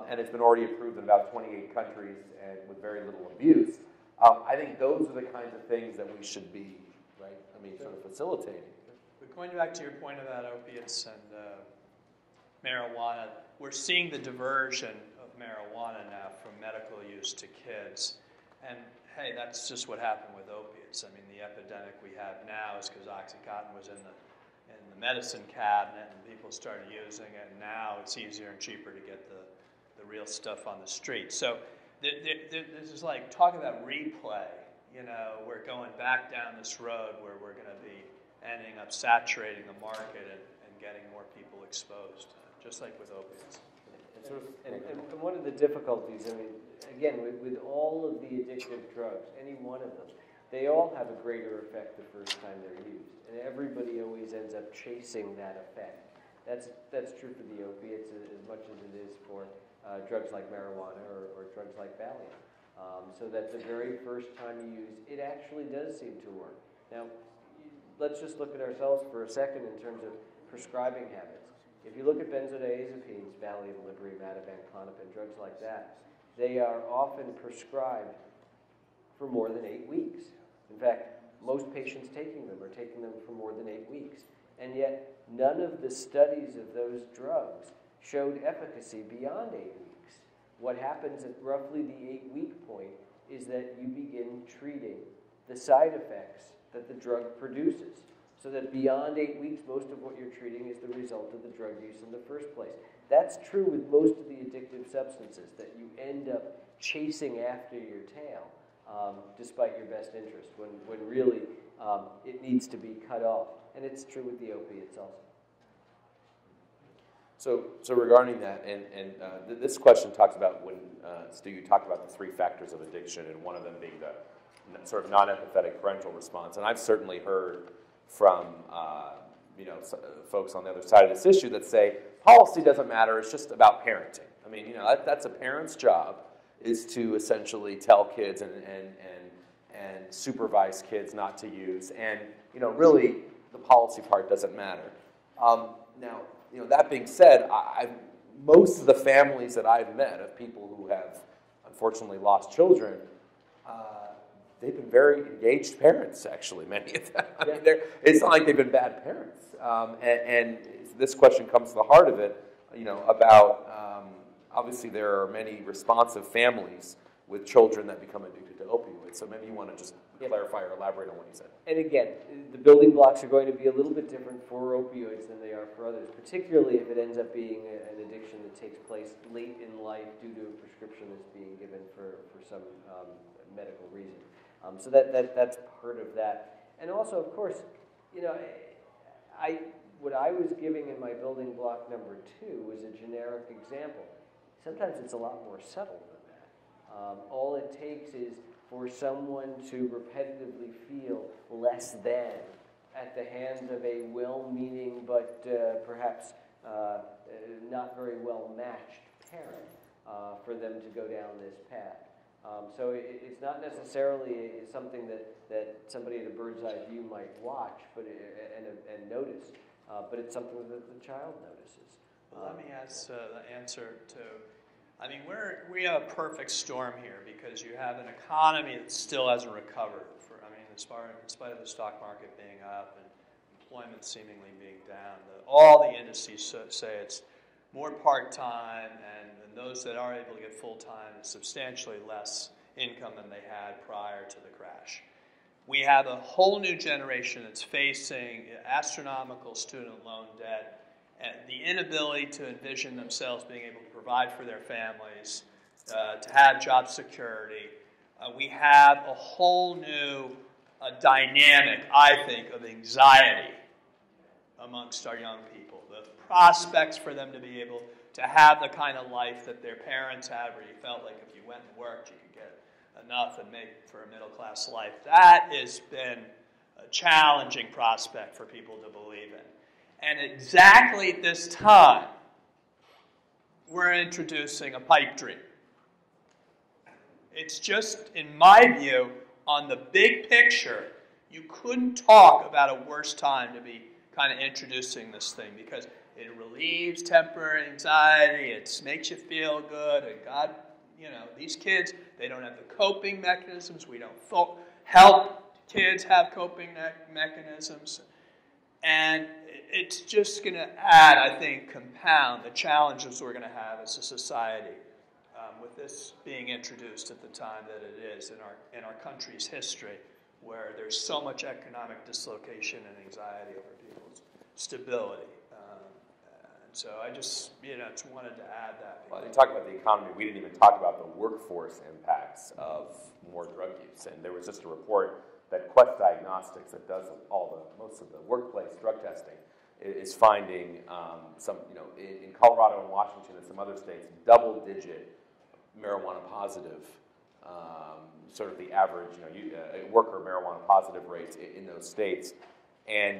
And it's been already approved in about 28 countries and with very little abuse. I think those are the kinds of things that we should be, sort of facilitating. But going back to your point about opiates and marijuana, we're seeing the diversion of marijuana now from medical use to kids. And hey, that's just what happened with opiates. I mean, the epidemic we have now is because OxyContin was in the medicine cabinet and people started using it, and now it's easier and cheaper to get the real stuff on the street. So this is like, talk about replay. We're going back down this road where we're going to be ending up saturating the market and getting more people exposed, just like with opiates. And one of the difficulties, again, with all of the addictive drugs, any one of them, they all have a greater effect the first time they're used. And everybody always ends up chasing that effect. That's true for the opiates as much as it is for drugs like marijuana or drugs like Valium. So that the very first time you use, it actually does seem to work. Now, let's just look at ourselves for a second in terms of prescribing habits. If you look at benzodiazepines, Valium, Librium, Ativan, Klonopin, drugs like that, they are often prescribed for more than 8 weeks. In fact, most patients taking them are taking them for more than 8 weeks. And yet, none of the studies of those drugs showed efficacy beyond 8 weeks. What happens at roughly the 8-week point is that you begin treating the side effects that the drug produces. So that beyond 8 weeks, most of what you're treating is the result of the drug use in the first place. That's true with most of the addictive substances, that you end up chasing after your tail, despite your best interest, when really it needs to be cut off. And it's true with the opiates also. So regarding that, and this question talks about when, Stu, you talked about the 3 factors of addiction, and one of them being the sort of non-empathetic parental response. And I've certainly heard from folks on the other side of this issue that say policy doesn't matter, it's just about parenting. I mean, that's a parent's job, is to essentially tell kids and supervise kids not to use, and really the policy part doesn't matter. Now, that being said, most of the families that I've met of people who have unfortunately lost children, they've been very engaged parents, actually, many of them. I mean, it's not like they've been bad parents. And this question comes to the heart of it, about, obviously there are many responsive families with children that become addicted to opioids. So maybe you want to just clarify or elaborate on what you said. And again, the building blocks are going to be a little bit different for opioids than they are for others, particularly if it ends up being an addiction that takes place late in life due to a prescription that's being given for some medical reason. So that's part of that. And also, of course, what I was giving in my building block number 2 was a generic example. Sometimes it's a lot more subtle than that. All it takes is for someone to repetitively feel less than at the hands of a well-meaning but perhaps not very well-matched parent for them to go down this path. So it's not necessarily something that somebody at a bird's eye view might watch and notice, but it's something that the child notices. Well, let me ask the answer to. I mean, we have a perfect storm here because you have an economy that still hasn't recovered. In spite of the stock market being up and employment seemingly being down, all the indices say it's more part-time, and those that are able to get full-time is substantially less income than they had prior to the crash. We have a whole new generation that's facing astronomical student loan debt, and the inability to envision themselves being able to provide for their families, to have job security. We have a whole new dynamic, I think, of anxiety amongst our young people. The prospects for them to be able to have the kind of life that their parents had, where you felt like if you went and worked, you could get enough and make for a middle-class life. That has been a challenging prospect for people to believe in. And exactly at this time, we're introducing a pipe dream. It's just, in my view, on the big picture, you couldn't talk about a worse time to be kind of introducing this thing, because it relieves temporary anxiety, it makes you feel good, and God, these kids, they don't have the coping mechanisms. We don't help kids have coping mechanisms. And it's just going to add, I think, compound the challenges we're going to have as a society with this being introduced at the time that it is in our country's history, where there's so much economic dislocation and anxiety over people's stability. So I just wanted to add that. Well, you talk about the economy. We didn't even talk about the workforce impacts of more drug use. And there was just a report that Quest Diagnostics, that does most of the workplace drug testing, is finding in Colorado and Washington and some other states, double-digit marijuana positive, sort of the average worker marijuana positive rates in those states. And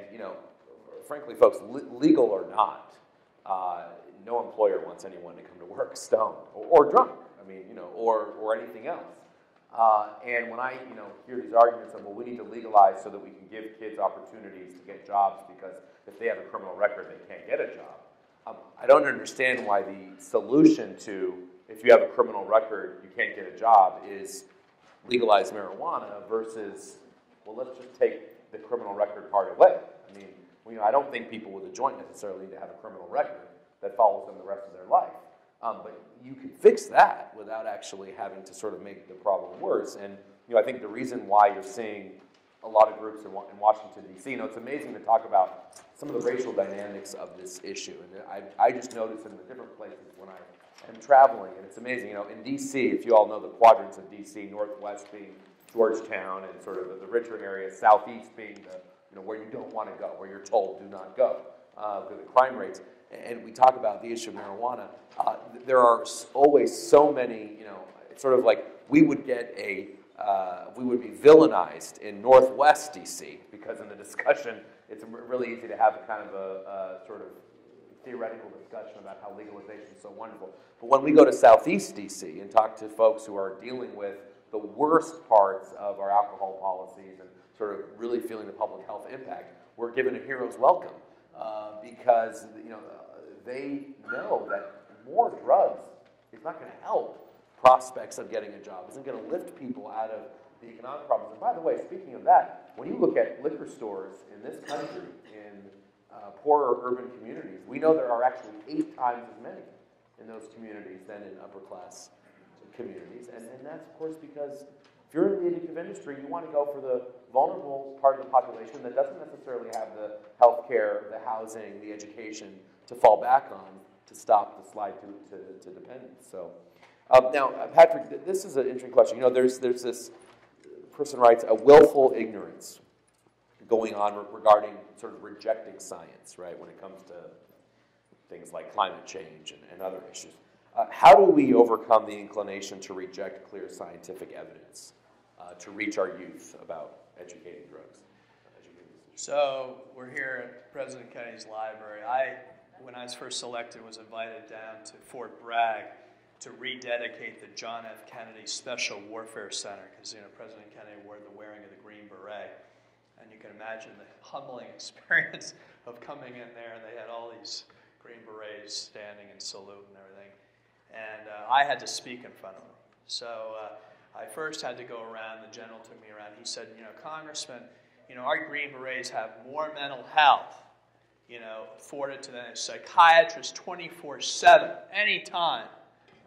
frankly, folks, legal or not, no employer wants anyone to come to work stoned or drunk. Or anything else. And when I hear these arguments of, well, we need to legalize so that we can give kids opportunities to get jobs, because if they have a criminal record, they can't get a job. I don't understand why the solution to, if you have a criminal record, you can't get a job, is legalize marijuana versus, well, let's just take the criminal record part away. I don't think people with a joint necessarily need to have a criminal record that follows them the rest of their life. But you can fix that without actually having to sort of make the problem worse. And I think the reason why you're seeing a lot of groups in Washington, D.C., it's amazing to talk about some of the racial dynamics of this issue. And I just notice in the different places when I am traveling, and it's amazing. In D.C., if you all know the quadrants of D.C., Northwest being Georgetown, and sort of the richer areas, Southeast being where you don't want to go, where you're told do not go, because of the crime rates. And we talk about the issue of marijuana. There are always so many, it's sort of like we would be villainized in Northwest DC, because in the discussion, it's really easy to have a kind of a sort of theoretical discussion about how legalization is so wonderful. But when we go to Southeast DC and talk to folks who are dealing with the worst parts of our alcohol policies and sort of really feeling the public health impact, we're given a hero's welcome. Because they know that more drugs is not going to help prospects of getting a job. Isn't going to lift people out of the economic problems. And by the way, speaking of that, when you look at liquor stores in this country, in poorer urban communities, we know there are actually 8 times as many in those communities than in upper class communities. And that's, of course, because if you're in the addictive industry, you want to go for the vulnerable part of the population that doesn't necessarily have the health care, the housing, the education to fall back on to stop the slide to dependence. So now, Patrick, this is an interesting question. You know, there's this person writes, a willful ignorance going on regarding sort of rejecting science, right, when it comes to things like climate change and other issues. How do we overcome the inclination to reject clear scientific evidence to reach our youth about educating drugs? So we're here at President Kennedy's library. When I was first selected, was invited down to Fort Bragg to rededicate the John F. Kennedy Special Warfare Center, because President Kennedy wore the wearing of the Green Beret. And you can imagine the humbling experience of coming in there, and they had all these Green Berets standing and salute and everything. And I had to speak in front of them. So I first had to go around. The general took me around. He said, Congressman, our Green Berets have more mental health, afforded to them as psychiatrists 24/7, anytime.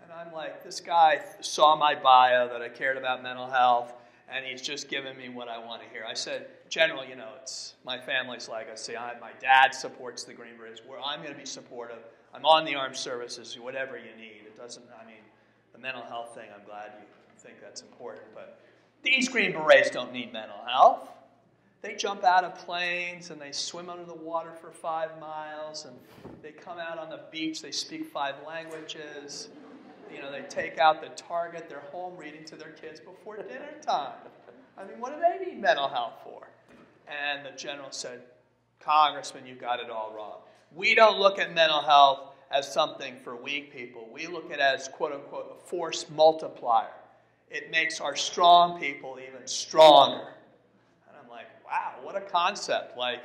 And I'm like, this guy saw my bio that I cared about mental health, and he's just giving me what I want to hear. I said, General, it's my family's legacy. My dad supports the Green Berets. I'm going to be supportive. I'm on the armed services, whatever you need. It doesn't, the mental health thing, I'm glad you think that's important, but these Green Berets don't need mental health. They jump out of planes and they swim under the water for 5 miles, and they come out on the beach, they speak 5 languages. They take out the Target, they're home reading to their kids before dinner time. What do they need mental health for? And the general said, Congressman, you got it all wrong. We don't look at mental health as something for weak people. We look at it as, quote unquote, a force multiplier. It makes our strong people even stronger. And I'm like, wow, what a concept. Like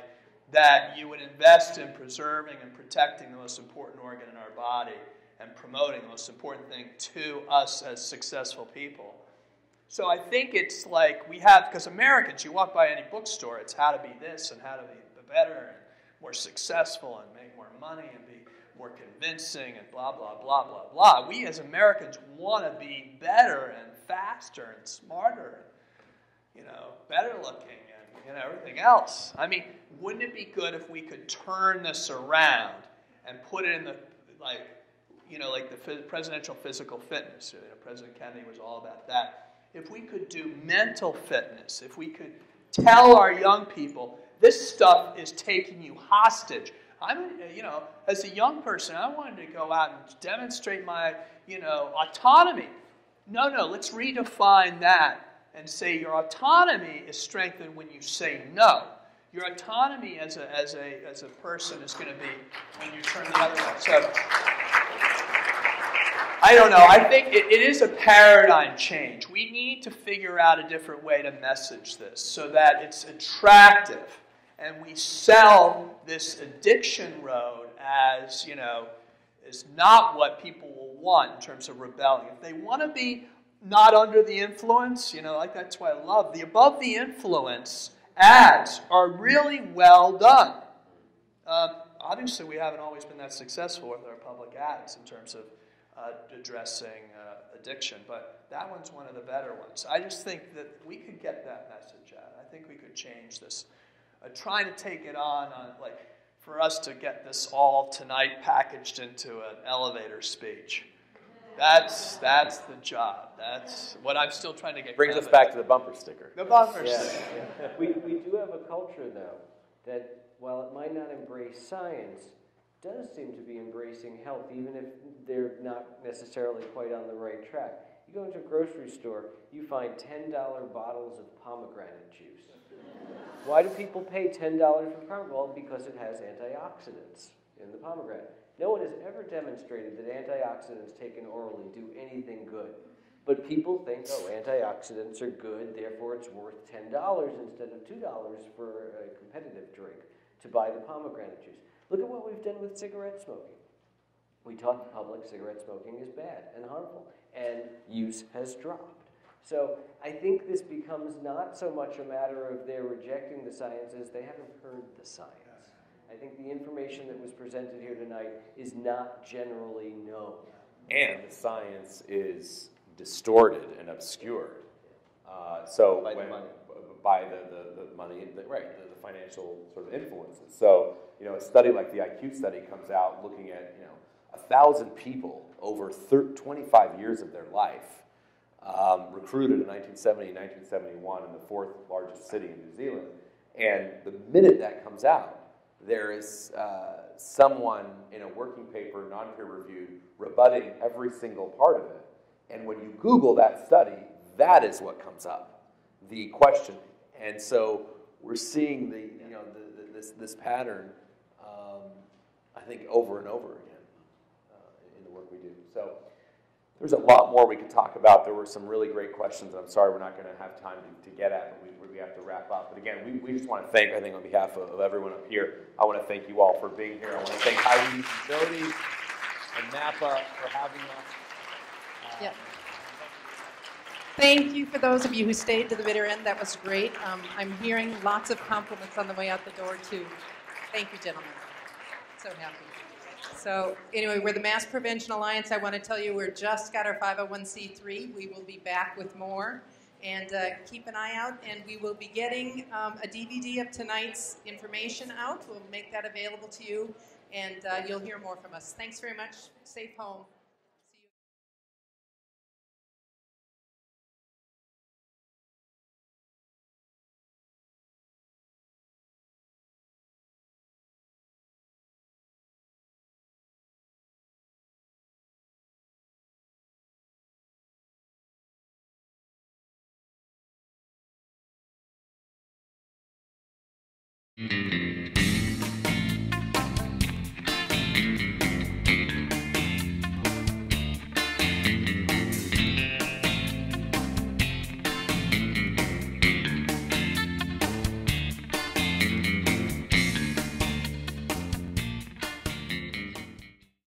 that you would invest in preserving and protecting the most important organ in our body and promoting the most important thing to us as successful people. So I think it's like we have, because Americans, you walk by any bookstore, it's how to be this and how to be better and more successful and make more money and be more convincing and blah, blah, blah, blah, blah. We as Americans want to be better and faster and smarter, better looking and everything else. Wouldn't it be good if we could turn this around and put it in the, like the presidential physical fitness? President Kennedy was all about that. If we could do mental fitness, if we could tell our young people, this stuff is taking you hostage. As a young person, I wanted to go out and demonstrate my, autonomy. No, let's redefine that and say your autonomy is strengthened when you say no. Your autonomy as a person is going to be when you turn the other way. So, I don't know. I think it is a paradigm change. We need to figure out a different way to message this so that it's attractive. And we sell this addiction road as, is not what people will want in terms of rebelling. If they want to be not under the influence, that's why I love the above the influence ads are really well done. Obviously, we haven't always been that successful with our public ads in terms of addressing addiction, but that one's one of the better ones. I just think that we could get that message out. I think we could change this. Trying to take it on, for us to get this all tonight packaged into an elevator speech. That's the job. That's what I'm still trying to get. Brings us back to the bumper sticker. The bumper sticker. Yeah. We do have a culture, though, that while it might not embrace science, does seem to be embracing health, even if they're not necessarily quite on the right track. You go into a grocery store, you find $10 bottles of pomegranate juice. Why do people pay $10 for pomegranate? Well, because it has antioxidants in the pomegranate. No one has ever demonstrated that antioxidants taken orally do anything good. But people think, antioxidants are good, therefore it's worth $10 instead of $2 for a competitive drink to buy the pomegranate juice. Look at what we've done with cigarette smoking. We taught the public cigarette smoking is bad and harmful, and use has dropped. So I think this becomes not so much a matter of they're rejecting the science as they haven't heard the science. I think the information that was presented here tonight is not generally known. And the science is distorted and obscured. So By the money. By the money, the financial sort of influences. So, a study like the IQ study comes out looking at, 1,000 people over 25 years of their life, recruited in 1970 and 1971 in the fourth largest city in New Zealand. And the minute that comes out, there is someone in a working paper, non-peer reviewed, rebutting every single part of it. And when you Google that study, that is what comes up, the questioning. And so we're seeing this pattern, I think, over and over again in the work we do. So there's a lot more we could talk about. There were some really great questions. I'm sorry we're not going to have time to get at, but we have to wrap up. But again, we just want to thank, I think on behalf of everyone up here, I want to thank you all for being here. I want to thank Heidi and Jody and Napa for having us. Yep. Thank you for those of you who stayed to the bitter end. That was great. I'm hearing lots of compliments on the way out the door, too. Thank you, gentlemen. So happy. So anyway, we're the Mass Prevention Alliance. I want to tell you we're just got our 501c3. We will be back with more. And keep an eye out. And we will be getting a DVD of tonight's information out. We'll make that available to you. And you'll hear more from us. Thanks very much. Safe home. Mm-hmm.